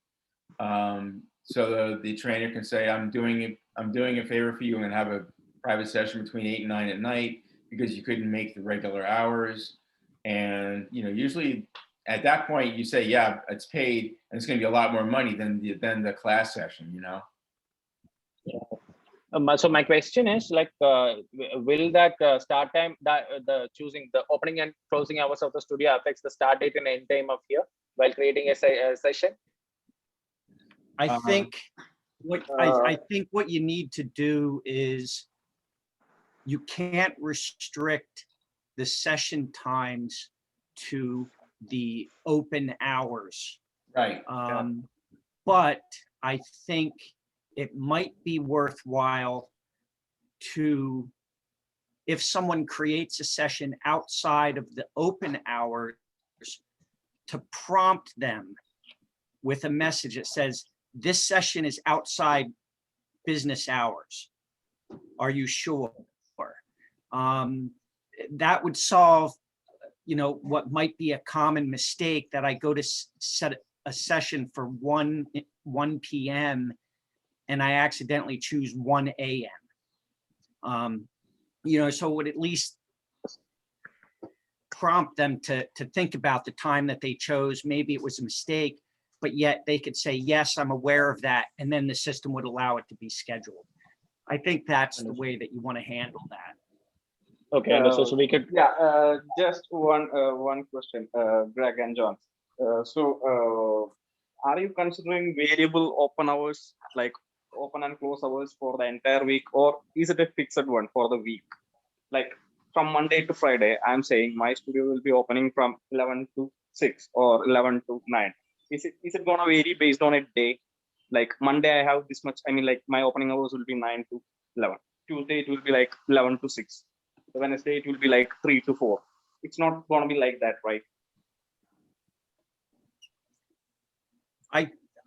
So the trainer can say, I'm doing a favor for you. I'm going to have a private session between 8 and 9 at night because you couldn't make the regular hours. And, usually at that point you say, yeah, it's paid, and it's going to be a lot more money than the class session, Yeah. So my question is, like, will that start time, that the choosing the opening and closing hours of the studio affects the start date and end time of here while creating a session? I think what you need to do is you can't restrict the session times to the open hours. Right. But I think it might be worthwhile to, if someone creates a session outside of the open hours, to prompt them with a message that says, this session is outside business hours. Are you sure? That would solve, what might be a common mistake, that I go to set a session for 1 p.m. and I accidentally choose 1 a.m. So it would at least prompt them to think about the time that they chose. Maybe it was a mistake, but yet they could say, yes, I'm aware of that. And then the system would allow it to be scheduled. I think that's the way that you want to handle that. Okay, understood. So we could. Yeah, just one question, Greg and John. Are you considering variable open hours, like open and close hours for the entire week, or is it a fixed one for the week? Like from Monday to Friday, I'm saying my studio will be opening from 11 to 6 or 11 to 9. Is it gonna vary based on a day? Like Monday, I have this much. I mean, like my opening hours will be 9 to 11. Tuesday, it will be like 11 to 6. Wednesday, it will be like 3 to 4. It's not gonna be like that, right?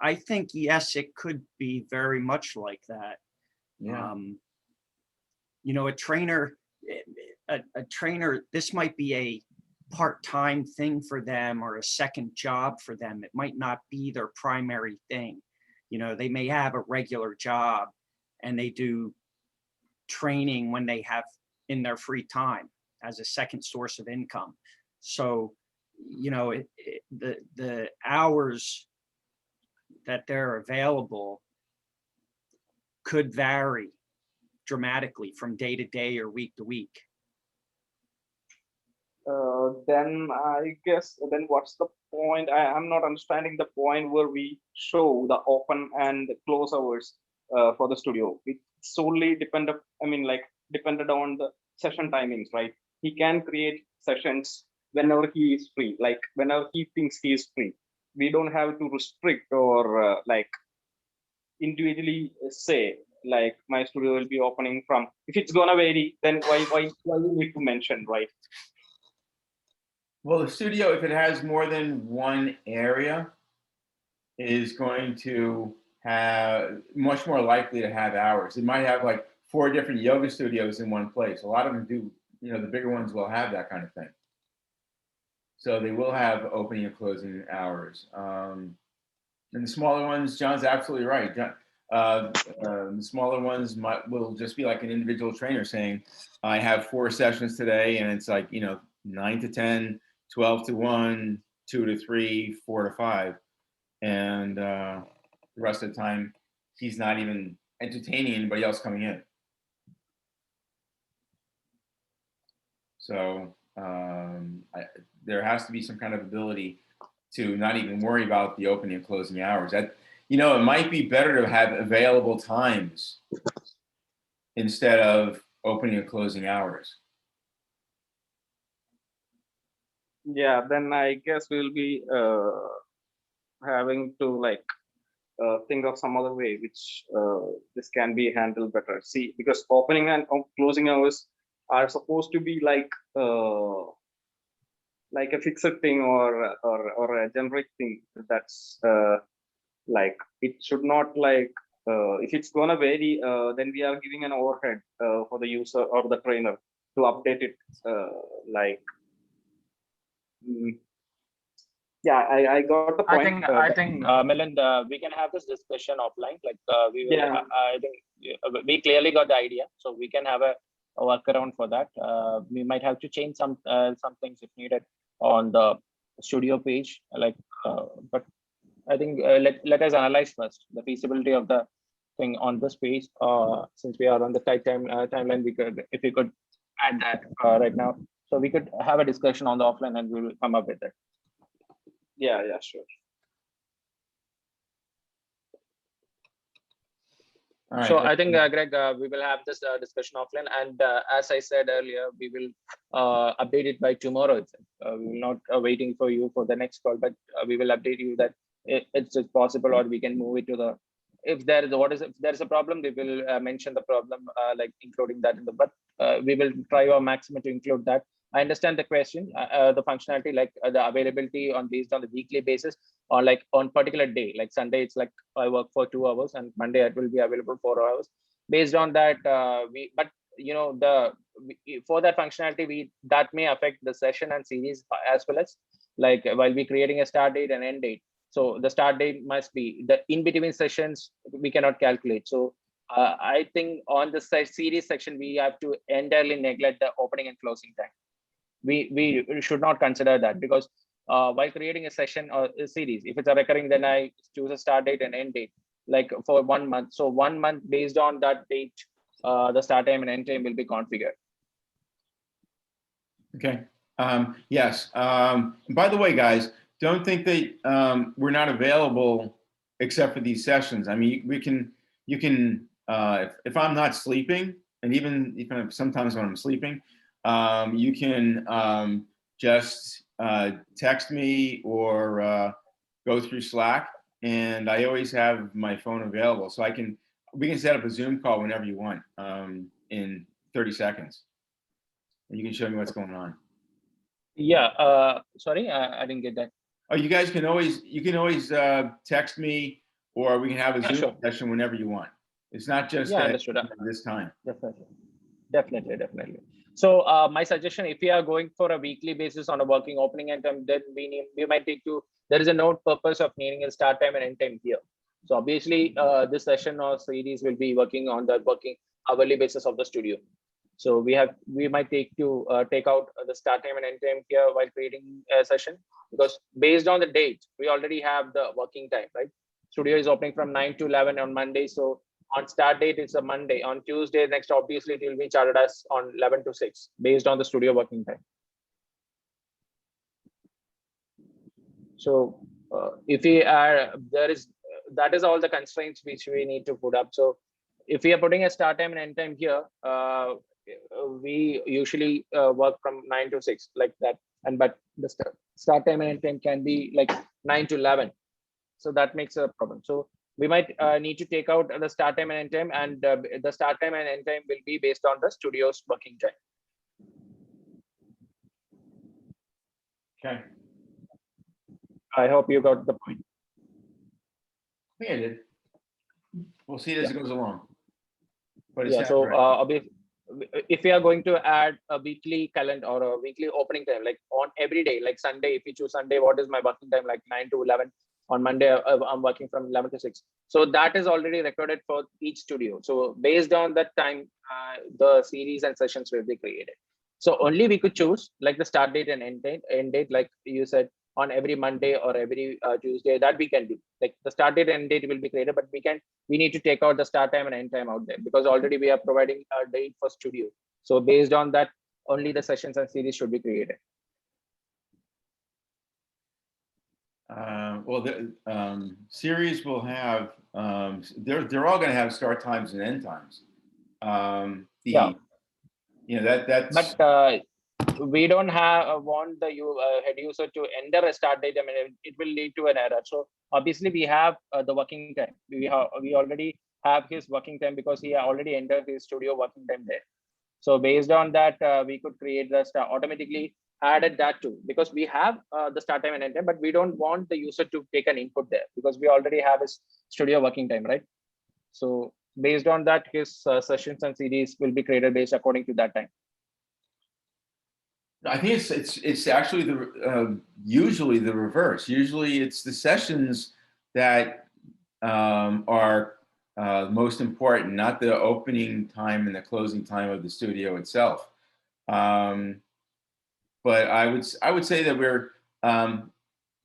I think, yes, it could be very much like that. Yeah. A trainer, this might be a part-time thing for them or a second job for them. It might not be their primary thing. They may have a regular job and they do training when they have in their free time as a second source of income. So, the hours that they're available could vary dramatically from day to day or week to week. Then I guess, then what's the point? I'm not understanding the point where we show the open and close hours for the studio. It's solely dependent on the session timings, right? He can create sessions whenever he is free, like whenever he thinks he is free. We don't have to restrict or individually say, like my studio will be opening from, if it's gonna vary, then why you need to mention, right? Well, the studio, if it has more than one area, is going to have much more likely to have hours. It might have like 4 different yoga studios in one place. A lot of them do, the bigger ones will have that kind of thing. So they will have opening and closing hours. And the smaller ones, John's absolutely right. The smaller ones will just be like an individual trainer saying, I have 4 sessions today, and it's like, 9 to 10, 12 to 1, 2 to 3, 4 to 5. And the rest of the time, he's not even entertaining anybody else coming in. So there has to be some kind of ability to not even worry about the opening and closing hours. It might be better to have available times instead of opening and closing hours. Yeah, then I guess we'll be having to think of some other way which this can be handled better. See, because opening and closing hours are supposed to be like a fixed thing or a generic thing. That's it should not if it's gonna vary, then we are giving an overhead for the user or the trainer to update it. Yeah, I got the point. I think Milind, we can have this discussion offline. We will. Yeah. I think we clearly got the idea, so we can have a workaround for that. We might have to change some things if needed on the studio page. But I think let us analyze first the feasibility of the thing on this page. Since we are on the tight timeline, if we could add that right now, so we could have a discussion on the offline, and we will come up with it. Yeah, sure. All right, So I think, Greg, we will have this discussion offline, and as I said earlier, we will update it by tomorrow. We will not waiting for you for the next call, but we will update you that it's possible, or we can move it to the. If there is a problem, we will mention the problem, including that in the. But we will try our maximum to include that. I understand the question, the functionality, the availability based on the weekly basis, or on particular day, like Sunday, it's like I work for 2 hours, and Monday it will be available 4 hours. Based on that, the for that functionality, that may affect the session and series as well as, like, while we creating a start date and end date. So the start date must be the in between sessions we cannot calculate. So I think on the series section we have to entirely neglect the opening and closing time. We should not consider that, because while creating a session or a series, if it's a recurring, then I choose a start date and end date, like for 1 month. So 1 month, based on that date, the start time and end time will be configured. Okay. Yes. By the way, guys, don't think that we're not available except for these sessions. I mean, you can, if I'm not sleeping, and even if sometimes when I'm sleeping, you can just text me or go through Slack, and I always have my phone available, so we can set up a Zoom call whenever you want in 30 seconds, and you can show me what's going on. Yeah. Sorry, I didn't get that. Oh, you can always text me, or we can have a Yeah, Zoom sure. session whenever you want. It's not just Yeah, at understood. this time. Definitely. So my suggestion, if we are going for a weekly basis on a working opening and time, then we might take to, there is a note purpose of needing a start time and end time here. So obviously this session or series will be working on the working hourly basis of the studio. So we might take out the start time and end time here while creating a session, because based on the date, we already have the working time, right? Studio is opening from 9 to 11 on Monday. So on start date, it's a Monday. On Tuesday, next, obviously, it will be charted as on 11 to 6, based on the studio working time. So if we are, that is all the constraints which we need to put up. So if we are putting a start time and end time here, we usually work from 9 to 6 like that. But the start time and end time can be like 9 to 11. So that makes a problem. So we might need to take out the start time and end time, and the start time and end time will be based on the studio's working time. Okay. I hope you got the point. I think I did. We'll see it as it goes along. But it Yeah. sounds So right. if we are going to add a weekly calendar or a weekly opening time, like on every day, like Sunday, if you choose Sunday, what is my working time? Like 9 to 11. On Monday, I'm working from 11 to 6. So that is already recorded for each studio. So based on that time, the series and sessions will be created. So only we could choose like the start date and end date, like you said, on every Monday or every Tuesday, that we can do. Like the start date and end date will be created, but we need to take out the start time and end time out there, because already we are providing a date for studio. So based on that, only the sessions and series should be created. Well, the series will have, they're all going to have start times and end times. Yeah. That's. But we don't want the head user to enter a start date. I mean, it will lead to an error. So obviously we have the working time. We already have his working time, because he already entered his studio working time there. So based on that, we could create the automatically added that too, because we have the start time and end time, but we don't want the user to take an input there, because we already have his studio working time, right? So based on that, his sessions and series will be created based according to that time. I think it's actually usually the reverse. Usually it's the sessions that are most important, not the opening time and the closing time of the studio itself. But I would say that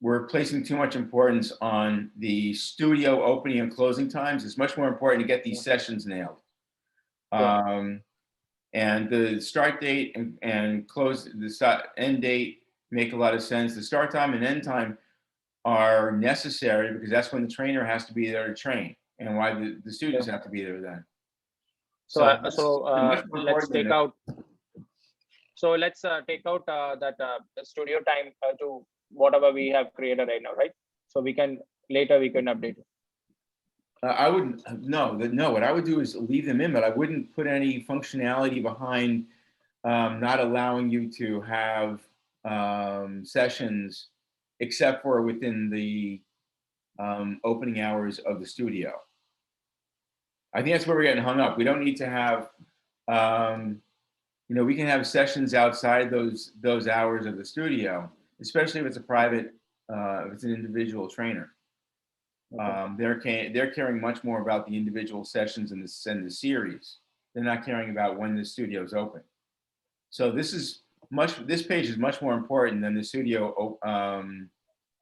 we're placing too much importance on the studio opening and closing times. It's much more important to get these sessions nailed. And the start date and end date make a lot of sense. The start time and end time are necessary, because that's when the trainer has to be there to train, and why the students have to be there then. Let's take out. So let's take out that studio time to whatever we have created right now, right? So we can update it. I wouldn't no. What I would do is leave them in, but I wouldn't put any functionality behind not allowing you to have sessions except for within the opening hours of the studio. I think that's where we're getting hung up. We don't need to have we can have sessions outside those hours of the studio, especially if it's a private, if it's an individual trainer. They're caring much more about the individual sessions and the series. They're not caring about when the studio is open. So this page is much more important than the studio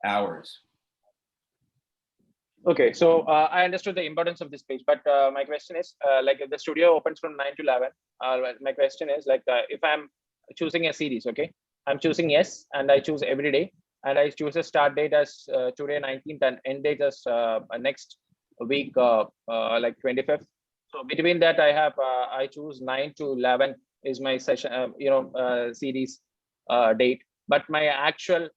hours. Okay, so I understood the importance of this page, but my question is, like if the studio opens from 9 to 11, my question is like, if I'm choosing a series, okay, I'm choosing yes, and I choose every day, and I choose a start date as today 19th and end date as next week, like 25th. So between that, I choose 9 to 11 is my session, series date, but my actual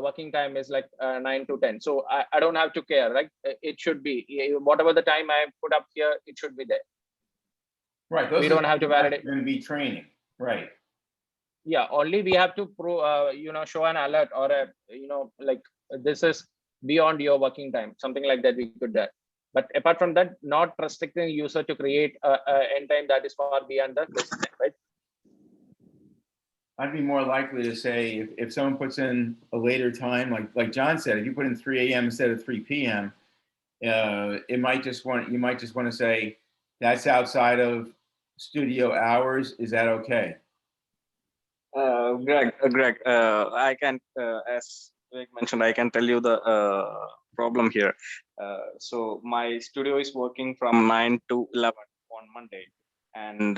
working time is like 9 to 10. So I don't have to care, right? It should be whatever the time I put up here, it should be there. Right. We don't have to validate. Going to be training, right? Yeah, only we have to show an alert or like this is beyond your working time, something like that we could do. But apart from that, not restricting user to create a end time that is far beyond the closing time, right? I'd be more likely to say if someone puts in a later time, like John said, if you put in 3 a.m. instead of 3 p.m., you might just want to say that's outside of studio hours. Is that okay? Greg, I can, as Vivek mentioned, I can tell you the problem here. So my studio is working from 9 to 11 on Monday, and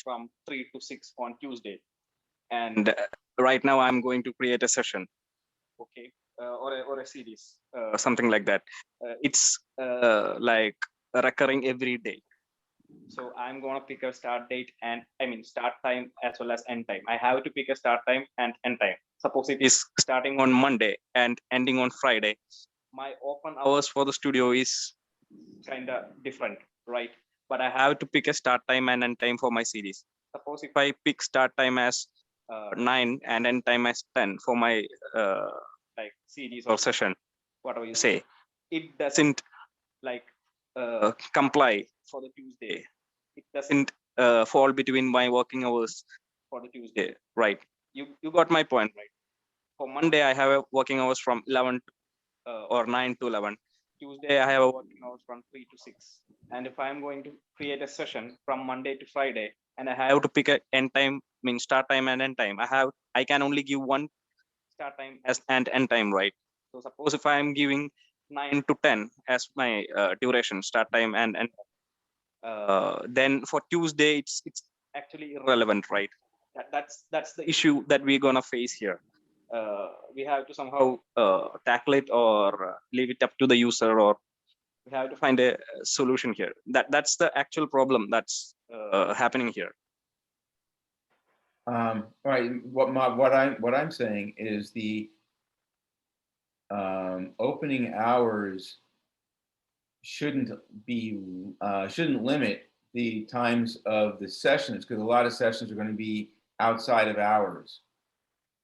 from 3 to 6 on Tuesday. And right now I'm going to create a session, okay, or a series, something like that. It's like recurring every day. So I'm going to pick a start date and start time as well as end time. I have to pick a start time and end time. Suppose it is starting on Monday and ending on Friday. My open hours for the studio is kind of different, right? But I have to pick a start time and end time for my series. Suppose if I pick start time as 9 and end time as 10 for my like series or session, whatever you say, it doesn't like comply for the Tuesday. It doesn't fall between my working hours for the Tuesday, right? You got my point, right? For Monday, I have a working hours from 11 or 9 to 11. Tuesday, I have a working hours from 3 to 6. And if I'm going to create a session from Monday to Friday, and I have to pick a end time, start time and end time, I can only give one start time as and end time, right? So suppose if I'm giving 9 to 10 as my duration, start time and end, then for Tuesday it's actually irrelevant, right? That's the issue that we're gonna face here. We have to somehow tackle it or leave it up to the user, or we have to find a solution here. That's the actual problem that's happening here. All right. What I'm saying is the opening hours shouldn't limit the times of the sessions, because a lot of sessions are going to be outside of hours.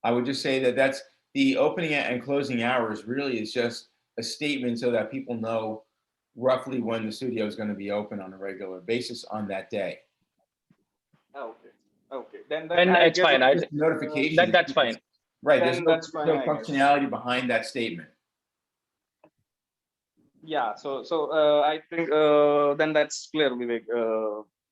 I would just say that that's the opening and closing hours really is just a statement so that people know roughly when the studio is going to be open on a regular basis on that day. Okay. Then it's fine. Notification. That's fine. Right. There's no functionality behind that statement. Yeah. So I think then that's clear, Vivek.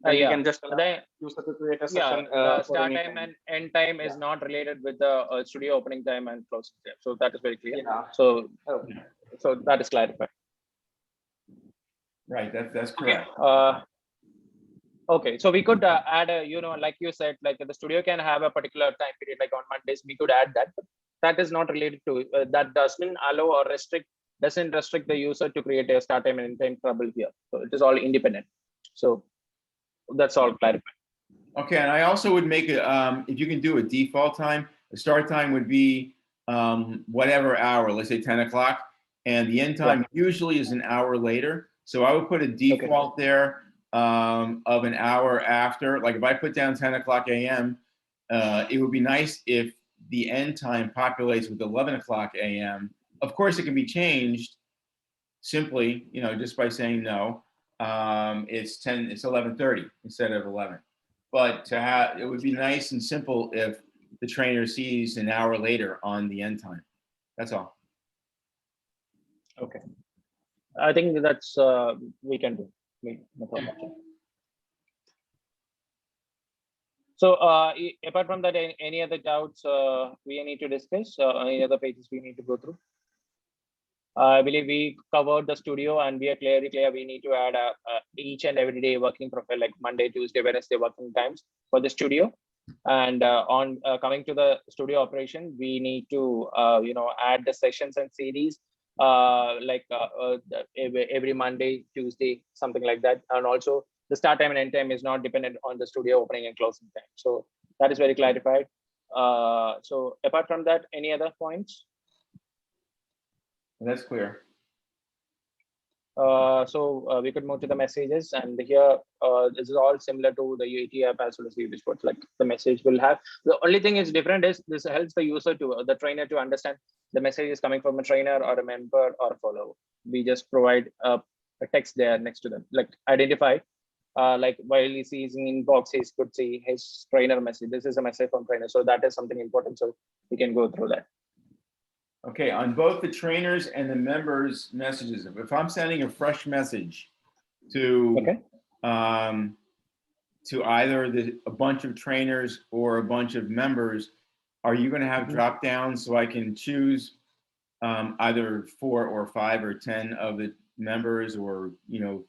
Then we can just allow user to create a session. Start time and end time is not related with the studio opening time and closing time. So that is very clear. Yeah. So that is clarified. Right. That's correct. Okay. So we could add a, like you said, like the studio can have a particular time period, like on Mondays, we could add that. That is not related to that doesn't allow or doesn't restrict the user to create a start time and end time trouble here. So it is all independent. So that's all clarified. Okay, and I also would make it, if you can do a default time, the start time would be whatever hour, let's say 10 o'clock, and the end time usually is an hour later. So I would put a default there of an hour after. Like if I put down 10 o'clock a.m., it would be nice if the end time populates with 11 o'clock a.m. Of course, it can be changed simply, just by saying no. It's 11:30 instead of 11. but to have, it would be nice and simple if the trainer sees an hour later on the end time. That's all. Okay. I think that's we can do. No problem. So apart from that, any other doubts we need to discuss? Any other pages we need to go through? I believe we covered the studio and we are clear. We need to add each and every day working profile, like Monday, Tuesday, Wednesday working times for the studio. And on coming to the studio operation, we need to add the sessions and series every Monday, Tuesday, something like that. And also the start time and end time is not dependent on the studio opening and closing time. So that is very clarified. So apart from that, any other points? That's clear. So we could move to the messages, and here this is all similar to the UAT app as well as UB Sports. Like the message will have, the only thing is different is this helps the user to the trainer to understand the message is coming from a trainer or a member or a follower. We just provide a text there next to them, like identify. Like while he sees in inbox, he could see his trainer message. This is a message from trainer, so that is something important. So we can go through that. Okay, on both the trainers and the members' messages, if I'm sending a fresh message to to either a bunch of trainers or a bunch of members, are you going to have drop downs so I can choose either 4 or 5 or 10 of the members, or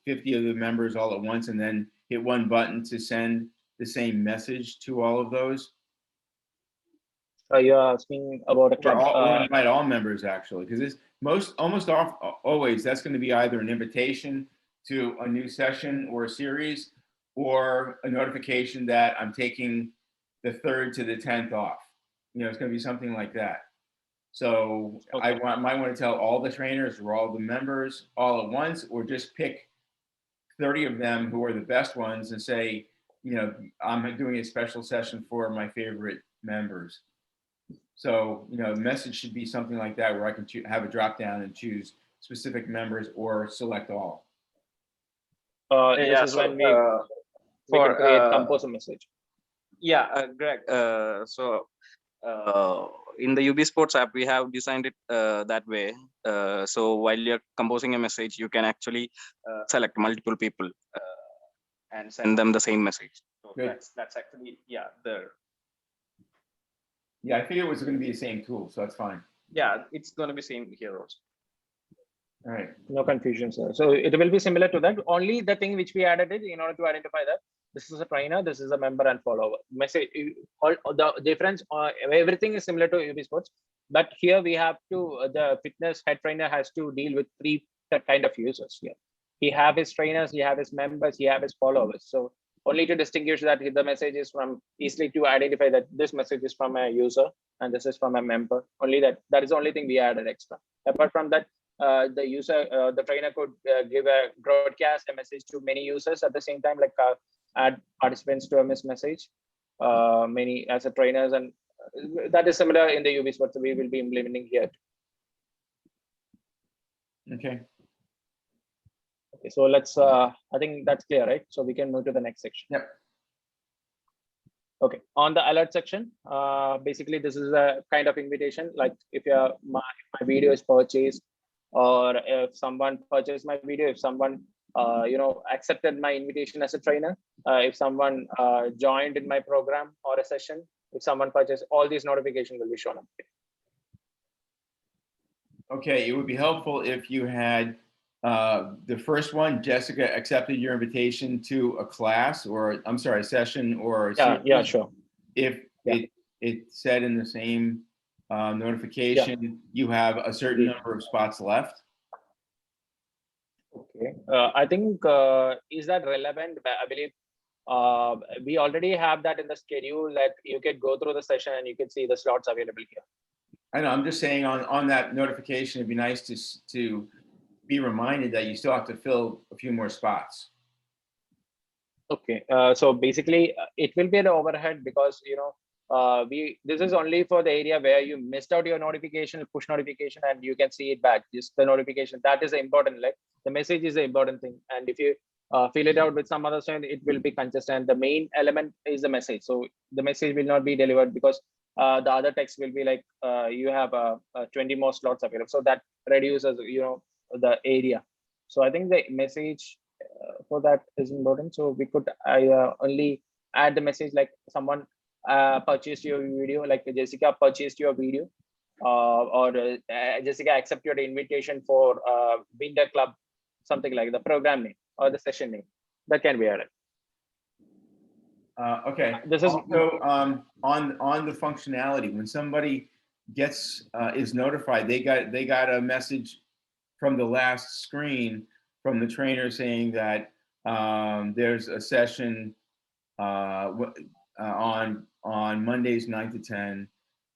50 of the members all at once, and then hit one button to send the same message to all of those? You're asking about a club. Or invite all members, actually, because it's always that's going to be either an invitation to a new session or a series, or a notification that I'm taking the 3rd to the 10th off. It's going to be something like that. So I might want to tell all the trainers or all the members all at once, or just pick 30 of them who are the best ones and say, I'm doing a special session for my favorite members. So, the message should be something like that, where I can have a drop down and choose specific members or select all. This is when we can create compose a message. Yeah, Greg. In the UB Sports app, we have designed it that way. So while you're composing a message, you can actually select multiple people and send them the same message. So that's actually I figured it was going to be the same tool, so that's fine. Yeah, it's going to be same here also. All right. No confusion, sir. So it will be similar to that. Only the thing which we added it in order to identify that this is a trainer, this is a member and follower. Message, all the difference, everything is similar to UB Sports, but here we have to, the fitness head trainer has to deal with 3 kind of users here. He have his trainers, he have his members, he have his followers. So only to distinguish that the message is from, easily to identify that this message is from a user and this is from a member. Only that is the only thing we added extra. Apart from that, the user, the trainer could give a broadcast a message to many users at the same time, like add participants to a message, many as a trainers, and that is similar in the UB Sports. We will be implementing here. Okay. Okay, so let's, I think that's clear, right? So we can move to the next section. Yep. Okay, on the alert section, basically this is a kind of invitation, like if my video is purchased, or if someone purchased my video, if someone accepted my invitation as a trainer, if someone joined in my program or a session, if someone purchased, all these notifications will be shown up. Okay, it would be helpful if you had the first one, Jessica accepted your invitation to a class, or I'm sorry, a session or a series. Yeah, sure. If it said in the same notification, you have a certain number of spots left. Okay, I think, is that relevant? I believe we already have that in the schedule, that you can go through the session and you can see the slots available here. I know, I'm just saying on that notification, it'd be nice to be reminded that you still have to fill a few more spots. Okay, so basically it will be an overhead, because this is only for the area where you missed out your notification, push notification, and you can see it back. Just the notification, that is important. Like the message is the important thing. And if you fill it out with some other sign, it will be congested. And the main element is the message. So the message will not be delivered because the other text will be like you have 20 more slots available. So that reduces, the area. So I think the message for that is important. So we could only add the message like someone purchased your video, like Jessica purchased your video, or Jessica accept your invitation for Winter Club, something like the program name or the session name. That can be added. Okay. This is Also, on the functionality, when somebody is notified, they got a message from the last screen from the trainer saying that there's a session on Mondays 9 to 10,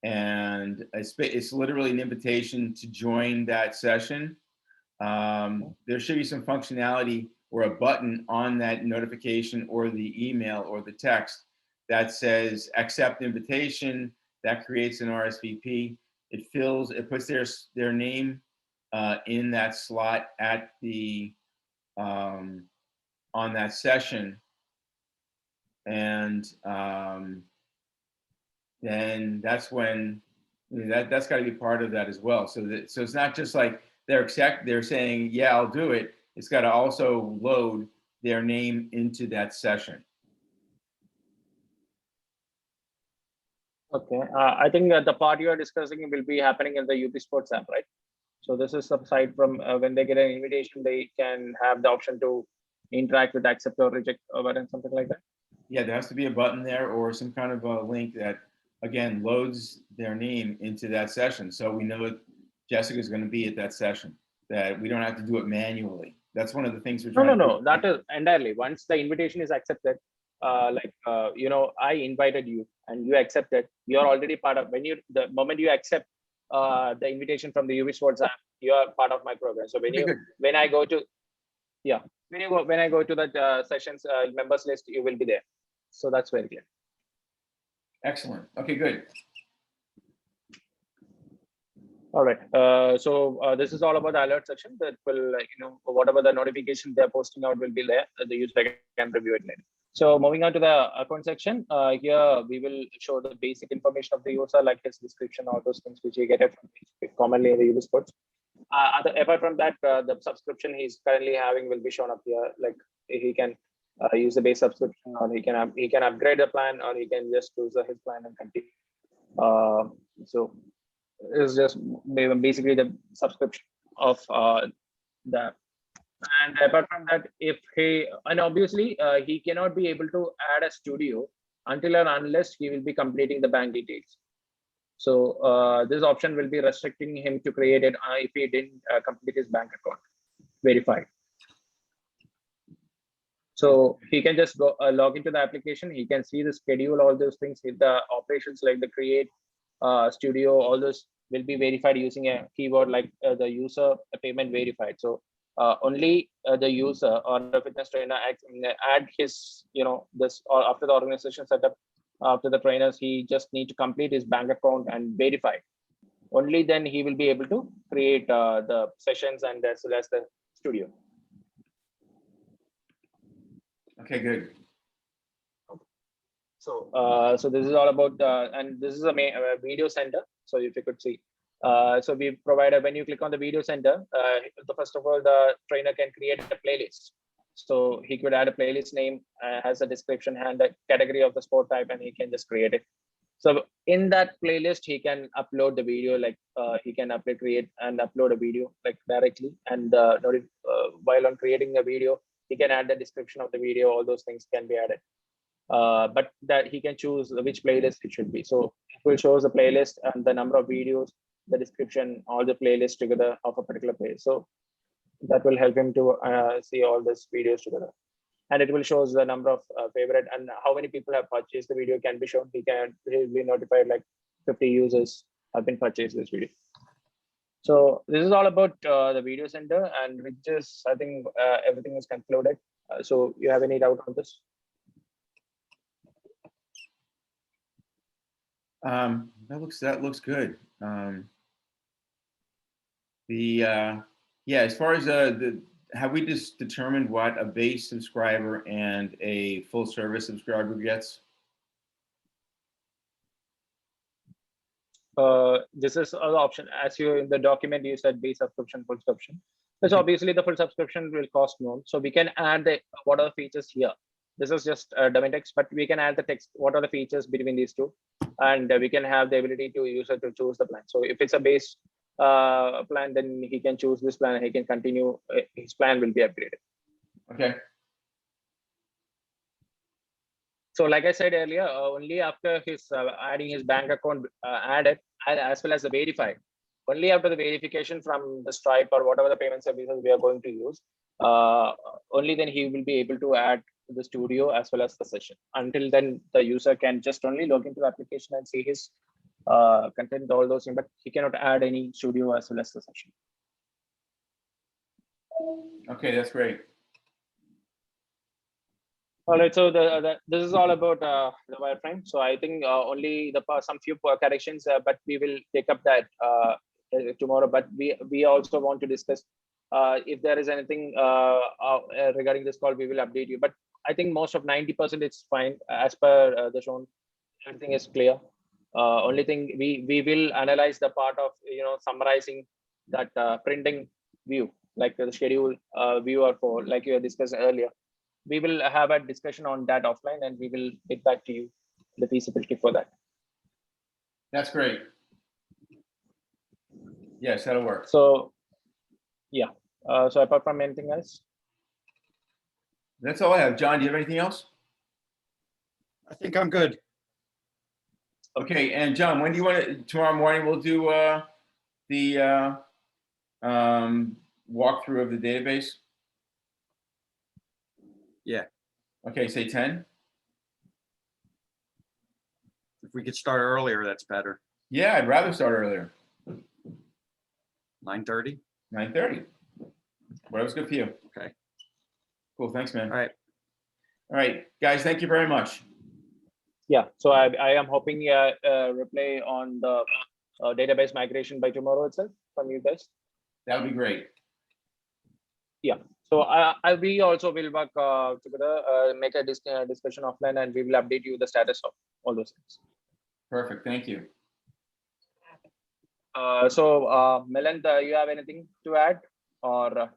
and it's literally an invitation to join that session. There should be some functionality or a button on that notification or the email or the text that says accept invitation. That creates an RSVP. It puts their name in that slot at the on that session, and then that's when that's got to be part of that as well. So it's not just like they're saying, yeah, I'll do it. It's got to also load their name into that session. okay. I think that the part you are discussing will be happening in the UP Sports app, right? So this is aside from when they get an invitation, they can have the option to interact with accept or reject or button, something like that. Yeah, there has to be a button there or some kind of a link that, again, loads their name into that session. So we know that Jessica's going to be at that session, that we don't have to do it manually. That's one of the things we're trying No. That is entirely. Once the invitation is accepted, I invited you and you accepted, you're already part of, the moment you accept the invitation from the UV Sports app, you are part of my program. So when I go to that sessions members list, you will be there. So that's very clear. Excellent. Okay, good. All right. This is all about the alert section that will, whatever the notification they're posting out will be there. The user can review it later. So moving on to the account section, here we will show the basic information of the user, like his description, all those things which you get it from commonly in the UV Sports. Apart from that, the subscription he's currently having will be shown up here. Like he can use the base subscription, or he can upgrade the plan, or he can just use his plan and continue. So it's just basically the subscription of that. And apart from that, obviously he cannot be able to add a studio until and unless he will be completing the bank details. So this option will be restricting him to create it if he didn't complete his bank account verified. So he can just go log into the application. He can see the schedule, all those things, the operations like the create studio, all those will be verified using a keyword like the user payment verified. So only the user or the fitness trainer add his, this, or after the organization setup, after the trainers, he just need to complete his bank account and verify. Only then he will be able to create the sessions and as well as the studio. Okay, good. So this is all about, and this is a video center. So if you could see, so we provide when you click on the video center, first of all, the trainer can create a playlist. So he could add a playlist name, has a description and the category of the sport type, and he can just create it. So in that playlist, he can upload the video, like he can create and upload a video like directly. And while on creating a video, he can add the description of the video. All those things can be added. But that he can choose which playlist it should be. So it will show the playlist and the number of videos, the description, all the playlists together of a particular playlist. So that will help him to see all these videos together. And it will show the number of favorite and how many people have purchased the video can be shown. He'll be notified like 50 users have been purchased this video. So this is all about the video center, and which is, I think everything is concluded. So you have any doubt on this? That looks good. As far as have we just determined what a base subscriber and a full service subscriber gets? This is the option. As you in the document, you said base subscription, full subscription. So obviously the full subscription will cost more. So we can add the what are the features here. This is just dummy text, but we can add the text. What are the features between these two? And we can have the ability to user to choose the plan. So if it's a base plan, then he can choose this plan and he can continue. His plan will be upgraded. Okay. So like I said earlier, only after his adding his bank account added as well as the verified, only after the verification from the Stripe or whatever the payment services we are going to use, only then he will be able to add the studio as well as the session. Until then, the user can just only log into the application and see his content, all those things, but he cannot add any studio as well as the session. Okay, that's great. All right, so this is all about the wireframe. So I think only some few corrections, but we will take up that tomorrow. But we also want to discuss if there is anything regarding this call, we will update you. But I think most of 90% it's fine as per the shown. Everything is clear. Only thing we will analyze the part of summarizing that printing view, like the schedule viewer for like you had discussed earlier. We will have a discussion on that offline and we will get back to you the feasibility for that. That's great. Yes, that'll work. So yeah. So apart from anything else? That's all I have. John, do you have anything else? I think I'm good. Okay, and John, when do you want to, tomorrow morning we'll do the walkthrough of the database? Yeah. Okay, say 10. If we could start earlier, that's better. Yeah, I'd rather start earlier. 9:30. 9:30. Whatever's good for you. Okay. Cool. Thanks, man. All right. All right, guys. Thank you very much. Yeah. So I am hoping reply on the database migration by tomorrow itself from you guys. That would be great. Yeah. So we also will work together, make a discussion offline, and we will update you the status of all those things. Perfect. Thank you. So Milind, you have anything to add or?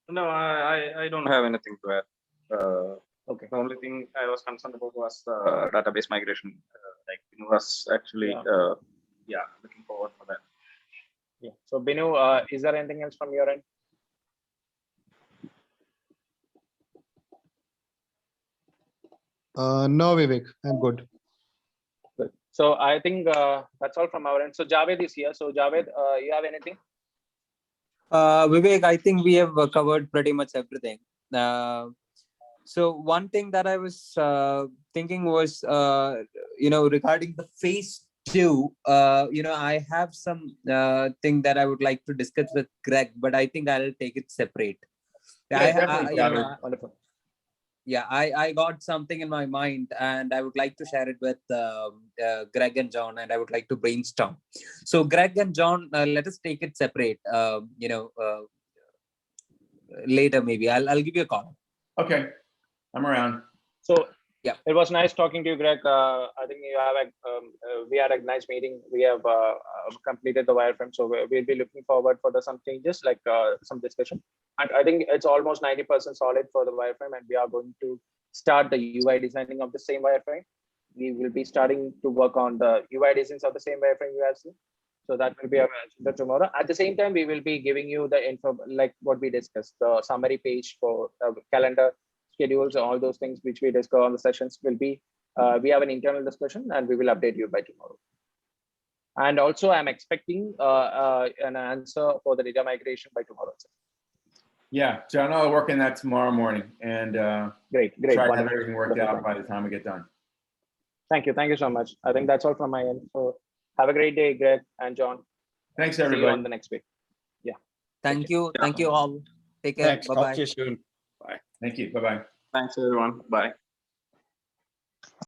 No, I don't have anything to add. Okay. The only thing I was concerned about was the database migration. Like Binu was actually, looking forward for that. Yeah. So Binu, is there anything else from your end? No, Vivek, I'm good. Good. So I think that's all from our end. So Javed is here. So Javed, you have anything? Vivek, I think we have covered pretty much everything. So one thing that I was thinking was, regarding the phase 2, I have some thing that I would like to discuss with Greg, but I think I'll take it separate. Wonderful. Yeah, I got something in my mind and I would like to share it with Greg and John, and I would like to brainstorm. So Greg and John, let us take it separate, later maybe. I'll give you a call. Okay, I'm around. So yeah, it was nice talking to you, Greg. I think you have we had a nice meeting. We have completed the wireframe, so we'll be looking forward for some changes, like some discussion. And I think it's almost 90% solid for the wireframe, and we are going to start the UI designing of the same wireframe. We will be starting to work on the UI designs of the same wireframe you have seen. So that will be our agenda tomorrow. At the same time, we will be giving you the info, like what we discussed, the summary page for calendar schedules, all those things which we discuss on the sessions will be, we have an internal discussion and we will update you by tomorrow. And also I'm expecting an answer for the data migration by tomorrow. Yeah, John, I'll work on that tomorrow morning and great. try to have everything worked out by the time we get done. Thank you so much. I think that's all from my end. So have a great day, Greg and John. Thanks, See you everybody. on the next week. Yeah. Thank you all. Take care. Thanks. Bye Talk bye. to you soon. Bye. Thank you. Bye-bye. Thanks, everyone. Bye.